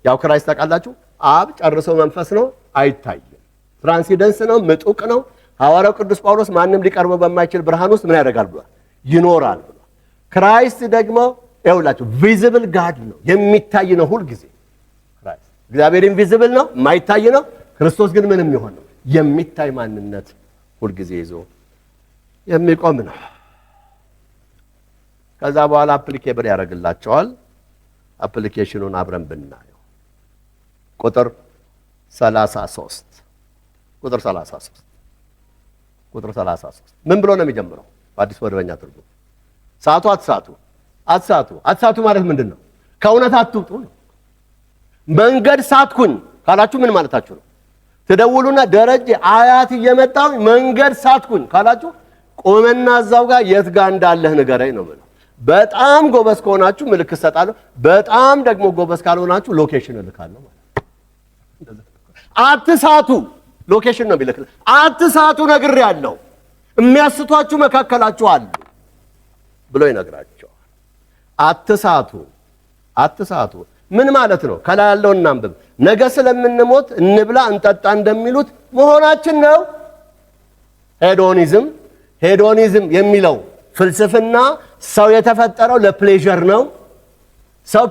ያው ክራይስት ታውቃላችሁ፣ አብ ጨርሶ መንፈስ ነው፣ አይታይም። ትራንሲደንስ ነው፣ ምጡቅ ነው። ሐዋርያው ቅዱስ ጳውሎስ ማንም ሊቀርበው በማይችል ብርሃን ውስጥ ምን ያደርጋል ብሏል? ይኖራል ብሏል። ክራይስት ደግሞ ይኸውላችሁ ቪዚብል ጋድ ነው፣ የሚታይ ነው ሁል ጊዜ። ክራይስት እግዚአብሔር ኢንቪዚብል ነው፣ የማይታይ ነው። ክርስቶስ ግን ምንም ይሆን ነው የሚታይ ማንነት ሁል ጊዜ ይዞ የሚቆም ነው። ከዛ በኋላ አፕሊኬብል ያደርግላቸዋል። አፕሊኬሽኑን አብረን ብናየው ቁጥር 33 ምን ብሎ ነው የሚጀምረው? በአዲስ መደበኛ ትርጉም ሳቱ አትሳቱ ማለት ምንድን ነው? ከእውነት አትውጡ ነው። መንገድ ሳትኩኝ ካላችሁ ምን ማለታችሁ ነው? ትደውሉና ደረጀ አያት እየመጣው መንገድ ሳትኩኝ ካላችሁ ቆመና እዛው ጋር የት ጋር እንዳለህ ንገረኝ ነው ማለት። በጣም ጎበዝ ከሆናችሁ ምልክት ሰጣለሁ፣ በጣም ደግሞ ጎበዝ ካልሆናችሁ ሎኬሽን እልካለሁ ማለት። አትሳቱ ሎኬሽን ነው ቢልክ አትሳቱ ነግሬያለሁ፣ የሚያስቷችሁ መካከላችሁ አሉ ብሎ ይነግራቸዋል። አትሳቱ ምን ማለት ነው? ከላይ ያለው እናንብብ። ነገ ስለምንሞት እንብላ እንጠጣ እንደሚሉት መሆናችን ነው። ሄዶኒዝም የሚለው ፍልስፍና ሰው የተፈጠረው ለፕሌዠር ነው። ሰው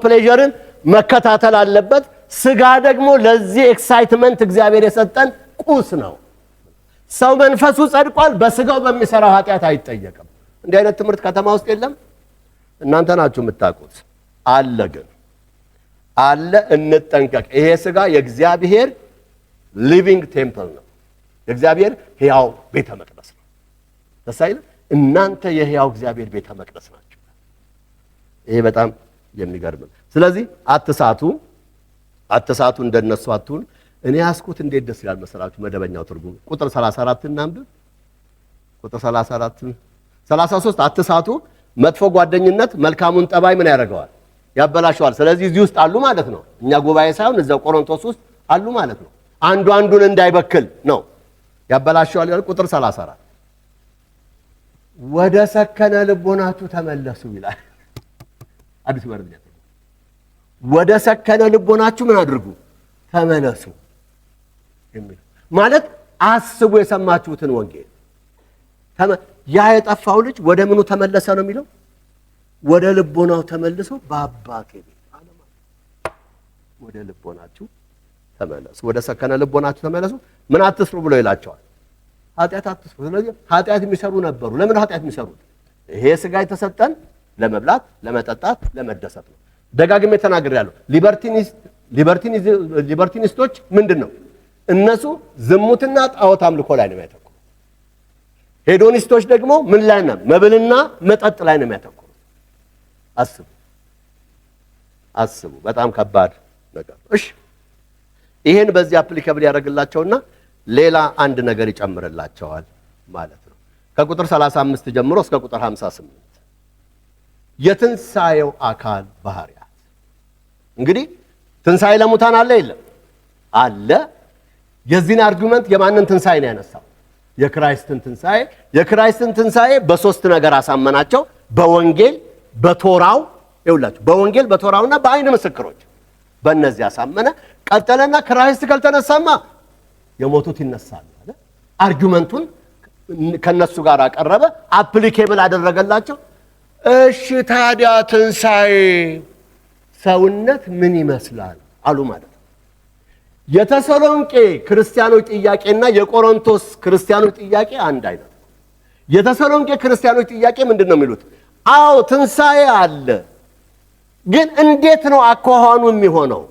ፕሌዠርን መከታተል አለበት። ስጋ ደግሞ ለዚህ ኤክሳይትመንት እግዚአብሔር የሰጠን ቁስ ነው። ሰው መንፈሱ ጸድቋል፣ በስጋው በሚሰራው ኃጢአት አይጠየቅም። እንዲህ አይነት ትምህርት ከተማ ውስጥ የለም። እናንተ ናችሁ የምታውቁት። አለ ግን አለ። እንጠንቀቅ። ይሄ ስጋ የእግዚአብሔር ሊቪንግ ቴምፕል ነው። የእግዚአብሔር ሕያው ቤተ መቅደስ ነው። ተሳይለ እናንተ የሕያው እግዚአብሔር ቤተ መቅደስ ናችሁ። ይሄ በጣም የሚገርም ነው። ስለዚህ አትሳቱ፣ እንደነሱ አትሁን። እኔ ያስኩት እንዴት ደስ ይላል መሰላችሁ? መደበኛው ትርጉም ቁጥር 34 እናንብብ። ቁጥር 33 አትሳቱ፣ መጥፎ ጓደኝነት መልካሙን ጠባይ ምን ያደርገዋል? ያበላሸዋል። ስለዚህ እዚህ ውስጥ አሉ ማለት ነው። እኛ ጉባኤ ሳይሆን እዛው ቆሮንቶስ ውስጥ አሉ ማለት ነው። አንዱ አንዱን እንዳይበክል ነው ያበላሸዋል ይላል። ቁጥር 34 ወደ ሰከነ ልቦናችሁ ተመለሱ ይላል። አዲስ ወርድ ነው። ወደ ሰከነ ልቦናችሁ ምን አድርጉ? ተመለሱ የሚል ማለት አስቡ የሰማችሁትን ወንጌል። ያ የጠፋው ልጅ ወደ ምኑ ተመለሰ ነው የሚለው? ወደ ልቦናው ተመልሶ በአባቴ ቤት አለ ማለት። ወደ ልቦናችሁ ተመለሱ፣ ወደ ሰከነ ልቦናችሁ ተመለሱ። ምን አትስሩ ብሎ ይላቸዋል? ኃጢአት አትስሩ። ስለዚህ ኃጢአት የሚሰሩ ነበሩ። ለምን ኃጢአት የሚሰሩት? ይሄ ስጋ የተሰጠን ለመብላት፣ ለመጠጣት፣ ለመደሰት ነው። ደጋግሜ ተናግሬያለሁ። ሊበርቲኒስቶች ምንድን ነው? እነሱ ዝሙትና ጣዖት አምልኮ ላይ ነው የሚያተኩሩ። ሄዶኒስቶች ደግሞ ምን ላይ ነው? መብልና መጠጥ ላይ ነው የሚያተኩሩ። አስቡ። በጣም ከባድ ነገር ነው። እሺ ይሄን በዚህ አፕሊካብል ያደርግላቸውና ሌላ አንድ ነገር ይጨምርላቸዋል ማለት ነው። ከቁጥር 35 ጀምሮ እስከ ቁጥር 58 የትንሣኤው አካል ባህሪያት። እንግዲህ ትንሣኤ ለሙታን አለ የለም? አለ። የዚህን አርጊመንት የማንን ትንሣኤ ነው ያነሳው? የክራይስትን ትንሣኤ። የክራይስትን ትንሣኤ በሶስት ነገር አሳመናቸው። በወንጌል፣ በቶራው ይውላችሁ፣ በወንጌል በቶራውና በአይን ምስክሮች፣ በእነዚህ አሳመነ። ቀጠለና ክራይስት ካልተነሳማ የሞቱት ይነሳሉ አለ። አርጊመንቱን ከነሱ ጋር አቀረበ፣ አፕሊኬብል አደረገላቸው። እሺ ታዲያ ትንሣኤ ሰውነት ምን ይመስላል አሉ ማለት ነው። የተሰሎንቄ ክርስቲያኖች ጥያቄና የቆሮንቶስ ክርስቲያኖች ጥያቄ አንድ አይነት ነው። የተሰሎንቄ ክርስቲያኖች ጥያቄ ምንድን ነው የሚሉት? አዎ ትንሣኤ አለ፣ ግን እንዴት ነው አኳኋኑ የሚሆነው?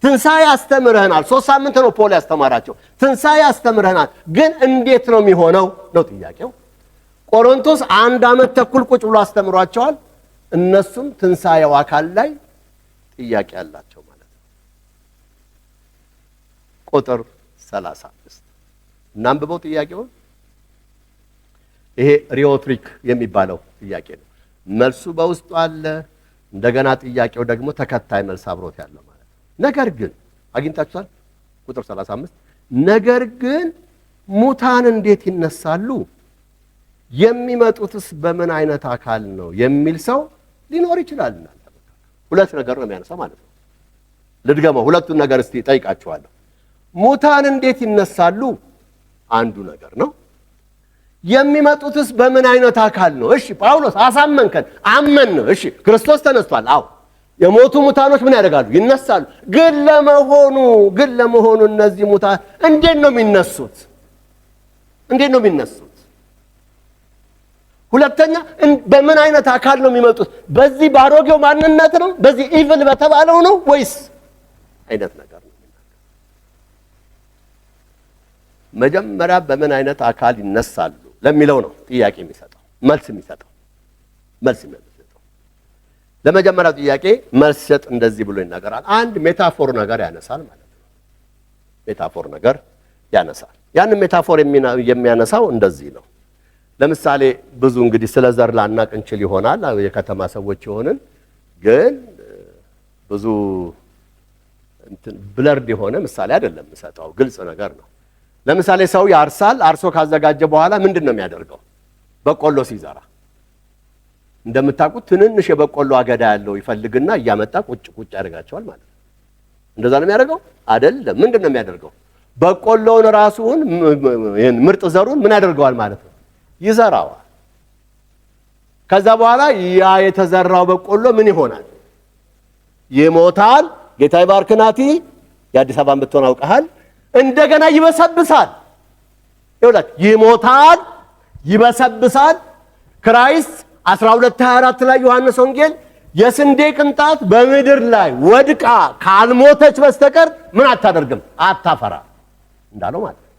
ትንሣኤ አስተምረህናል። 3 ሳምንት ነው ፖል ያስተማራቸው። ትንሣኤ አስተምረህናል፣ ግን እንዴት ነው የሚሆነው ነው ጥያቄው። ቆሮንቶስ 1 ዓመት ተኩል ቁጭ ብሎ አስተምሯቸዋል። እነሱም ትንሣኤው አካል ላይ ጥያቄ አላቸው ማለት ነው። ቁጥር 35 እናንብበው ጥያቄውን። ይሄ ሪዮትሪክ የሚባለው ጥያቄ ነው። መልሱ በውስጡ አለ። እንደገና ጥያቄው ደግሞ ተከታይ መልስ አብሮት ያለው ማለት ነው። ነገር ግን አግኝታችኋል? ቁጥር 35 ነገር ግን ሙታን እንዴት ይነሳሉ? የሚመጡትስ በምን አይነት አካል ነው የሚል ሰው ሊኖር ይችላል። እናንተ ሁለት ነገር ነው የሚያነሳው ማለት ነው። ልድገመው፣ ሁለቱን ነገር እስቲ ጠይቃችኋለሁ። ሙታን እንዴት ይነሳሉ አንዱ ነገር ነው። የሚመጡትስ በምን አይነት አካል ነው? እሺ ጳውሎስ አሳመንከን፣ አመን ነው። እሺ ክርስቶስ ተነስቷል። አዎ የሞቱ ሙታኖች ምን ያደርጋሉ? ይነሳሉ። ግን ለመሆኑ እነዚህ ሙታን እንዴት ነው የሚነሱት? ሁለተኛ በምን አይነት አካል ነው የሚመጡት? በዚህ ባሮጌው ማንነት ነው? በዚህ ኢቭል በተባለው ነው ወይስ አይነት ነገር ነው? መጀመሪያ በምን አይነት አካል ይነሳሉ ለሚለው ነው ጥያቄ የሚሰጠው መልስ የሚሰጠው። ለመጀመሪያው ጥያቄ መልስ ሰጥ እንደዚህ ብሎ ይናገራል። አንድ ሜታፎር ነገር ያነሳል ማለት ነው። ሜታፎር ነገር ያነሳል። ያንን ሜታፎር የሚያነሳው እንደዚህ ነው። ለምሳሌ ብዙ እንግዲህ ስለ ዘር ላናቅ እንችል ይሆናል የከተማ ሰዎች ይሆንን፣ ግን ብዙ ብለርድ የሆነ ምሳሌ አይደለም የምሰጠው፣ ግልጽ ነገር ነው። ለምሳሌ ሰው ያርሳል። አርሶ ካዘጋጀ በኋላ ምንድን ነው የሚያደርገው? በቆሎ ሲዘራ እንደምታውቁት ትንንሽ የበቆሎ አገዳ ያለው ይፈልግና እያመጣ ቁጭ ያደርጋቸዋል ማለት ነው። እንደዛ ነው የሚያደርገው አይደለም? ምንድን ነው የሚያደርገው? በቆሎውን ራሱን ምርጥ ዘሩን ምን ያደርገዋል ማለት ነው? ይዘራዋል። ከዛ በኋላ ያ የተዘራው በቆሎ ምን ይሆናል? ይሞታል። ጌታ ይባርክናቲ የአዲስ አበባን ብትሆን አውቀሃል። እንደገና ይበሰብሳል። ይኸውላችሁ ይሞታል፣ ይበሰብሳል። ክራይስት 12:24 ላይ ዮሐንስ ወንጌል የስንዴ ቅንጣት በምድር ላይ ወድቃ ካልሞተች በስተቀር ምን አታደርግም? አታፈራ እንዳለው ማለት ነው።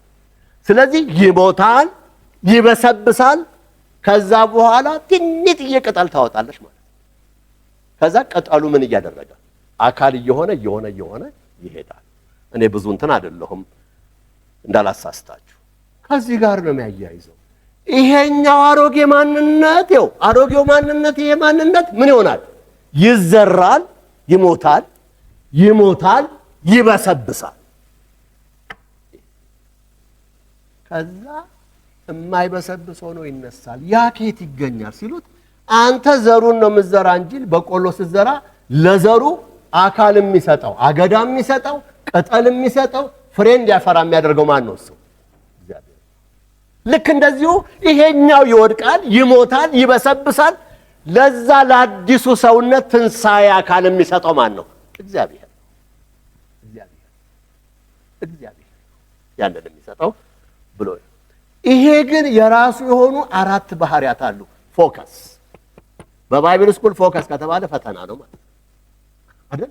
ስለዚህ ይሞታል፣ ይበሰብሳል። ከዛ በኋላ ትንሽዬ ቅጠል ታወጣለች ማለት ነው። ከዛ ቅጠሉ ምን እያደረገ አካል እየሆነ ይሄዳል። እኔ ብዙ እንትን አይደለሁም እንዳላሳስታችሁ። ከዚህ ጋር ነው የሚያያይዘው። ይሄኛው አሮጌ ማንነት አሮጌው ማንነት ይሄ ማንነት ምን ይሆናል? ይዘራል፣ ይሞታል፣ ይበሰብሳል። ከዛ የማይበሰብስ ሆኖ ይነሳል። ያ ከየት ይገኛል ሲሉት አንተ ዘሩን ነው የምትዘራ እንጂ በቆሎ ስትዘራ ለዘሩ አካል የሚሰጠው አገዳ የሚሰጠው ቅጠል የሚሰጠው ፍሬ እንዲያፈራ የሚያደርገው ማን ነው? እሱ እግዚአብሔር። ልክ እንደዚሁ ይሄኛው ይወድቃል፣ ይሞታል፣ ይበሰብሳል። ለዛ ለአዲሱ ሰውነት ትንሣኤ አካል የሚሰጠው ማን ነው? እግዚአብሔር። ያንን የሚሰጠው ብሎ ይሄ ግን የራሱ የሆኑ 4 ባህሪያት አሉ። ፎከስ በባይብል ስኩል ፎከስ ከተባለ ፈተና ነው ማለት አይደል?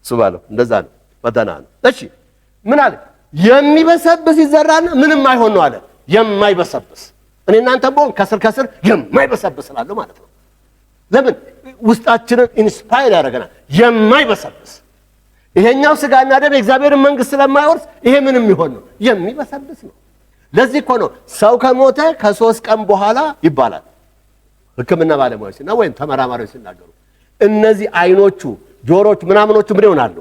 እሱ ባለው እንደዛ ነው፣ ፈተና ነው። እሺ ምን አለ? የሚበሰብስ ይዘራና ምንም አይሆን ነው አለ። የማይበሰብስ እኔ እናንተ ቦን ከስር የማይበሰብስ ስላለው ማለት ነው። ለምን ውስጣችንን ኢንስፓየር ያደርገናል። የማይበሰብስ ይሄኛው ስጋና ደም የእግዚአብሔርን መንግስት ስለማይወርስ ይሄ ምንም ይሆን ነው፣ የሚበሰብስ ነው። ለዚህ እኮ ነው ሰው ከሞተ ከ3 ቀን በኋላ ይባላል ሕክምና ባለሙያዎችና ወይም ተመራማሪዎች ሲናገሩ እነዚህ አይኖቹ፣ ጆሮቹ፣ ምናምኖቹ ምን ይሆናሉ?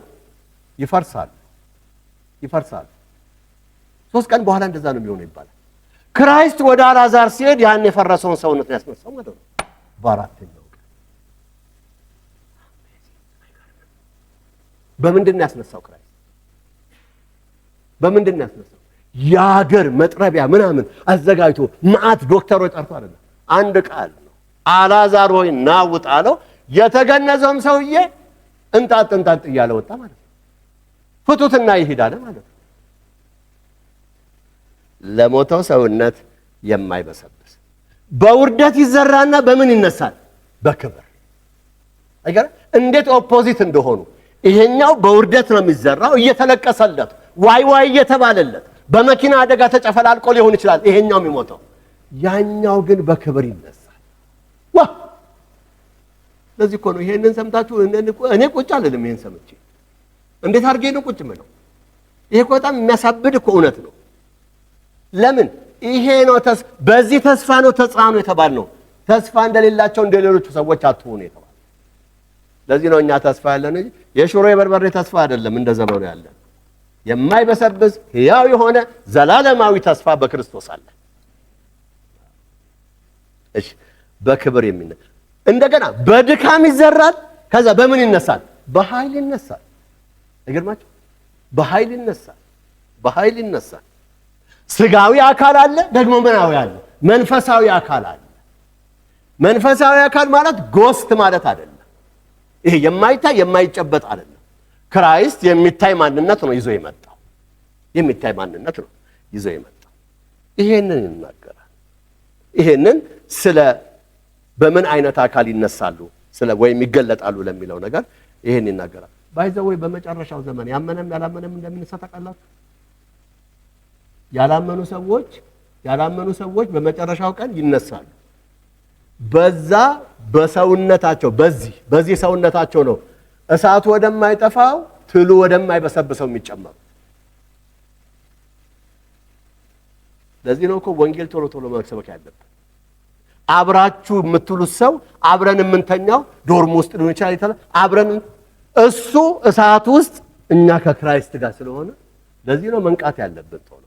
ይፈርሳሉ። 3 ቀን በኋላ እንደዛ ነው የሚሆነው ይባላል። ክራይስት ወደ አልዓዛር ሲሄድ ያን የፈረሰውን ሰውነት ያስነሳው ማለት ነው በአራተኛው ቀን። በምንድን ነው ያስነሳው? ክራይስት በምንድን ነው ያስነሳው? የሀገር መጥረቢያ ምናምን አዘጋጅቶ መዓት ዶክተሮች ጠርቶ አይደለም፣ አንድ ቃል ነው። አልዓዛር ሆይ ና ውጣ አለው። የተገነዘውም ሰውዬ እንጣጥ እያለ ወጣ ማለት ነው። ፍቱትና ይሄድ አለ ማለት ነው። ለሞተው ሰውነት የማይበሰብስ በውርደት ይዘራና በምን ይነሳል? በክብር። አይገርም እንዴት ኦፖዚት እንደሆኑ። ይሄኛው በውርደት ነው የሚዘራው እየተለቀሰለት ዋይ እየተባለለት በመኪና አደጋ ተጨፈላልቆ ሊሆን ይችላል ይሄኛው የሚሞተው። ያኛው ግን በክብር ይነሳል። ዋ ለዚህ እኮ ነው ይሄንን ሰምታችሁ እኔ ቁጭ አልልም። ይሄን ሰምቼ እንዴት አድርጌ ነው ቁጭ የምለው? ይሄ እኮ በጣም የሚያሳብድ እኮ እውነት ነው። ለምን ይሄ ነው በዚህ ተስፋ ነው ተጽናኑ የተባልነው። ተስፋ እንደሌላቸው እንደሌሎቹ ሰዎች አትሆኑ የተባለ። ለዚህ ነው እኛ ተስፋ ያለን እንጂ የሽሮ የበርበሬ ተስፋ አይደለም። እንደ ዘመኑ ያለን የማይበሰብስ ሕያው የሆነ ዘላለማዊ ተስፋ በክርስቶስ አለ። እሺ በክብር የሚነሳ እንደገና በድካም ይዘራል። ከዛ በምን ይነሳል? በኃይል ይነሳል። አይገርማችሁ? በኃይል ይነሳል። ስጋዊ አካል አለ፣ ደግሞ ምናዊ አለ፣ መንፈሳዊ አካል አለ። መንፈሳዊ አካል ማለት ጎስት ማለት አይደለም። ይሄ የማይታይ የማይጨበጥ አይደለም። ክራይስት የሚታይ ማንነት ነው ይዞ የመጣው። ይሄንን ይናገራል። ይሄንን ስለ በምን አይነት አካል ይነሳሉ ወይም ይገለጣሉ ለሚለው ነገር ይሄን ይናገራል። ባይዘው በመጨረሻው ዘመን ያመነም ያላመነም እንደሚነሳ ታውቃላችሁ። ያላመኑ ሰዎች በመጨረሻው ቀን ይነሳሉ። በዛ በሰውነታቸው በዚህ ሰውነታቸው ነው እሳቱ ወደማይጠፋው ትሉ ወደማይበሰብሰው የሚጨመሩ። ለዚህ ነው እኮ ወንጌል ቶሎ መሰበክ ያለበት። አብራችሁ የምትሉት ሰው አብረን የምንተኛው ዶርም ውስጥ ሊሆን ይችላል። አብረን እሱ እሳት ውስጥ እኛ ከክራይስት ጋር ስለሆነ ለዚህ ነው መንቃት ያለብን ቶሎ።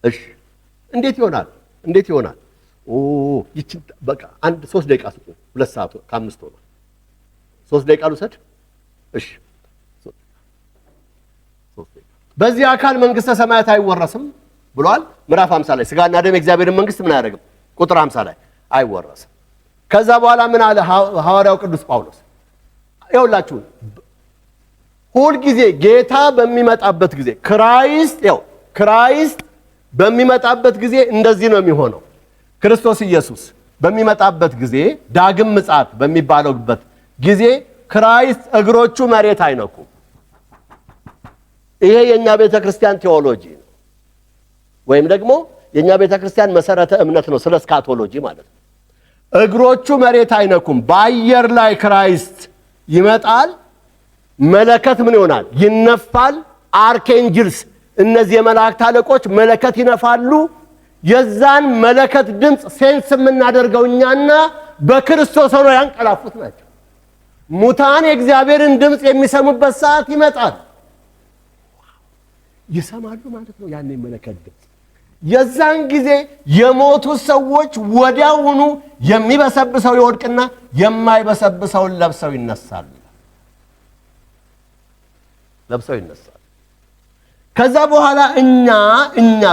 እሺ እንዴት ይሆናል? ይቺ በቃ 3 ደቂቃ ስጡ። 2 ሰዓት ከ5 ሆኗል። 3 ደቂቃ ልውሰድ። እሺ 3 ደቂቃ። በዚህ አካል መንግስተ ሰማያት አይወረስም ብሏል ምዕራፍ 50 ላይ። ስጋና ደም የእግዚአብሔርን መንግስት ምን አያደርግም? ቁጥር 50 ላይ አይወረስም። ከዛ በኋላ ምን አለ ሐዋርያው ቅዱስ ጳውሎስ? ይኸውላችሁ ሁል ጊዜ ጌታ በሚመጣበት ጊዜ ክራይስት በሚመጣበት ጊዜ እንደዚህ ነው የሚሆነው። ክርስቶስ ኢየሱስ በሚመጣበት ጊዜ ዳግም ምጽአት በሚባለውበት ጊዜ ክራይስት እግሮቹ መሬት አይነኩም። ይሄ የኛ ቤተክርስቲያን ቴዎሎጂ ነው፣ ወይም ደግሞ የኛ ቤተክርስቲያን መሰረተ እምነት ነው፣ ስለ ስካቶሎጂ ማለት ነው። እግሮቹ መሬት አይነኩም። በአየር ላይ ክራይስት ይመጣል። መለከት ምን ይሆናል? ይነፋል። አርኬንጅልስ እነዚህ የመላእክት አለቆች መለከት ይነፋሉ። የዛን መለከት ድምፅ ሴንስ የምናደርገው እኛና በክርስቶስ ሆነው ያንቀላፉት ናቸው። ሙታን የእግዚአብሔርን ድምፅ የሚሰሙበት ሰዓት ይመጣል። ይሰማሉ ማለት ነው ያኔ መለከት ድምፅ። የዛን ጊዜ የሞቱ ሰዎች ወዲያውኑ የሚበሰብሰው ይወድቅና የማይበሰብሰውን ለብሰው ይነሳሉ። ከዛ በኋላ እኛ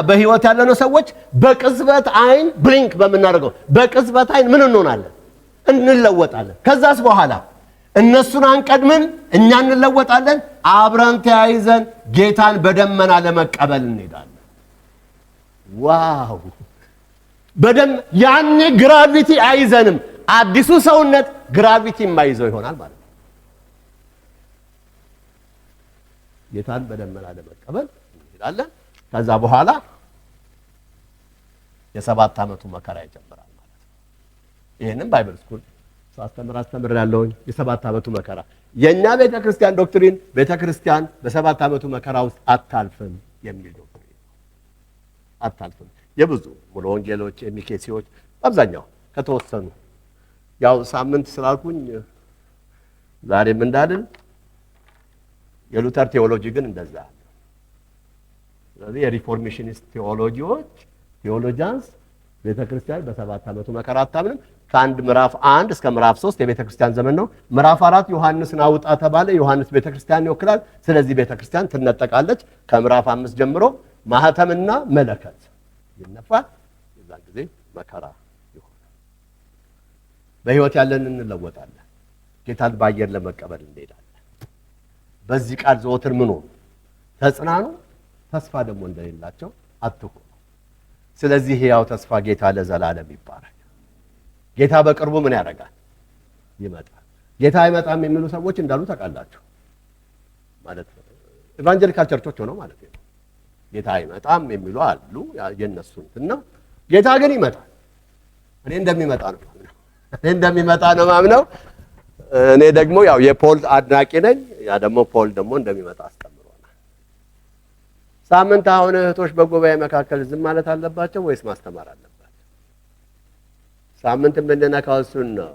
በህይወት ያለነው ሰዎች በቅጽበት አይን ብሊንክ በመናደርገው በቅጽበት አይን ምን እንሆናለን? እንለወጣለን። ከዛስ በኋላ እነሱን አንቀድምም፣ እኛ እንለወጣለን። አብረን ተያይዘን ጌታን በደመና ለመቀበል እንሄዳለን። ዋው! ያኔ ግራቪቲ አይዘንም። አዲሱ ሰውነት ግራቪቲ የማይዘው ይሆናል ማለት ነው። ጌታን በደመና ለመቀበል እንሄዳለን። ከዛ በኋላ የ7 ዓመቱ መከራ ይጀምራል ማለት ነው። ይሄንን ባይብል ስኩል አስተምር ያለውኝ የ7 ዓመቱ መከራ የኛ ቤተክርስቲያን ዶክትሪን ቤተክርስቲያን በ7 ዓመቱ መከራ ውስጥ አታልፍም የሚል ዶክትሪን አታልፍም። የብዙ ሙሉ ወንጌሎች የሚኬሲዎች አብዛኛው ከተወሰኑ ያው ሳምንት ስላልኩኝ ዛሬም እንዳልን የሉተር ቴዎሎጂ ግን እንደዛ ነው። ስለዚህ የሪፎርሜሽኒስት ቴዎሎጂያንስ ቤተክርስቲያን በ7 ዓመቱ መከራ አታምንም። ከአንድ ምዕራፍ 1 እስከ ምዕራፍ 3 የቤተክርስቲያን ዘመን ነው። ምዕራፍ 4 ዮሐንስን አውጣ ተባለ። ዮሐንስ ቤተክርስቲያን ይወክላል። ስለዚህ ቤተክርስቲያን ትነጠቃለች። ከምዕራፍ 5 ጀምሮ ማህተምና መለከት ይነፋል። የዛን ጊዜ መከራ ይሆናል። በህይወት ያለን እንለወጣለን። ጌታን በአየር ለመቀበል እንሄዳለን። በዚህ ቃል ዘወትር ምን ሆኑ? ተጽናኑ፣ ተስፋ ደግሞ እንደሌላቸው አትሁኑ። ስለዚህ ሕያው ተስፋ ጌታ ለዘላለም ይባረክ። ጌታ በቅርቡ ምን ያደርጋል? ይመጣል። ጌታ አይመጣም የሚሉ ሰዎች እንዳሉ ታውቃላችሁ ማለት ነው። ኢቫንጀሊካል ቸርቾች ሆነው ማለት ነው። ጌታ አይመጣም የሚሉ አሉ። የነሱ እንትን ነው። ጌታ ግን ይመጣል። እኔ እንደሚመጣ ነው ማምነው። እኔ ደግሞ ያው የፖል አድናቂ ነኝ። ያ ደግሞ ፖል ደግሞ እንደሚመጣ አስተምሮናል። ሳምንት አሁን እህቶች በጉባኤ መካከል ዝም ማለት አለባቸው ወይስ ማስተማር አለባቸው? ሳምንት የምንነካው እሱን ነው።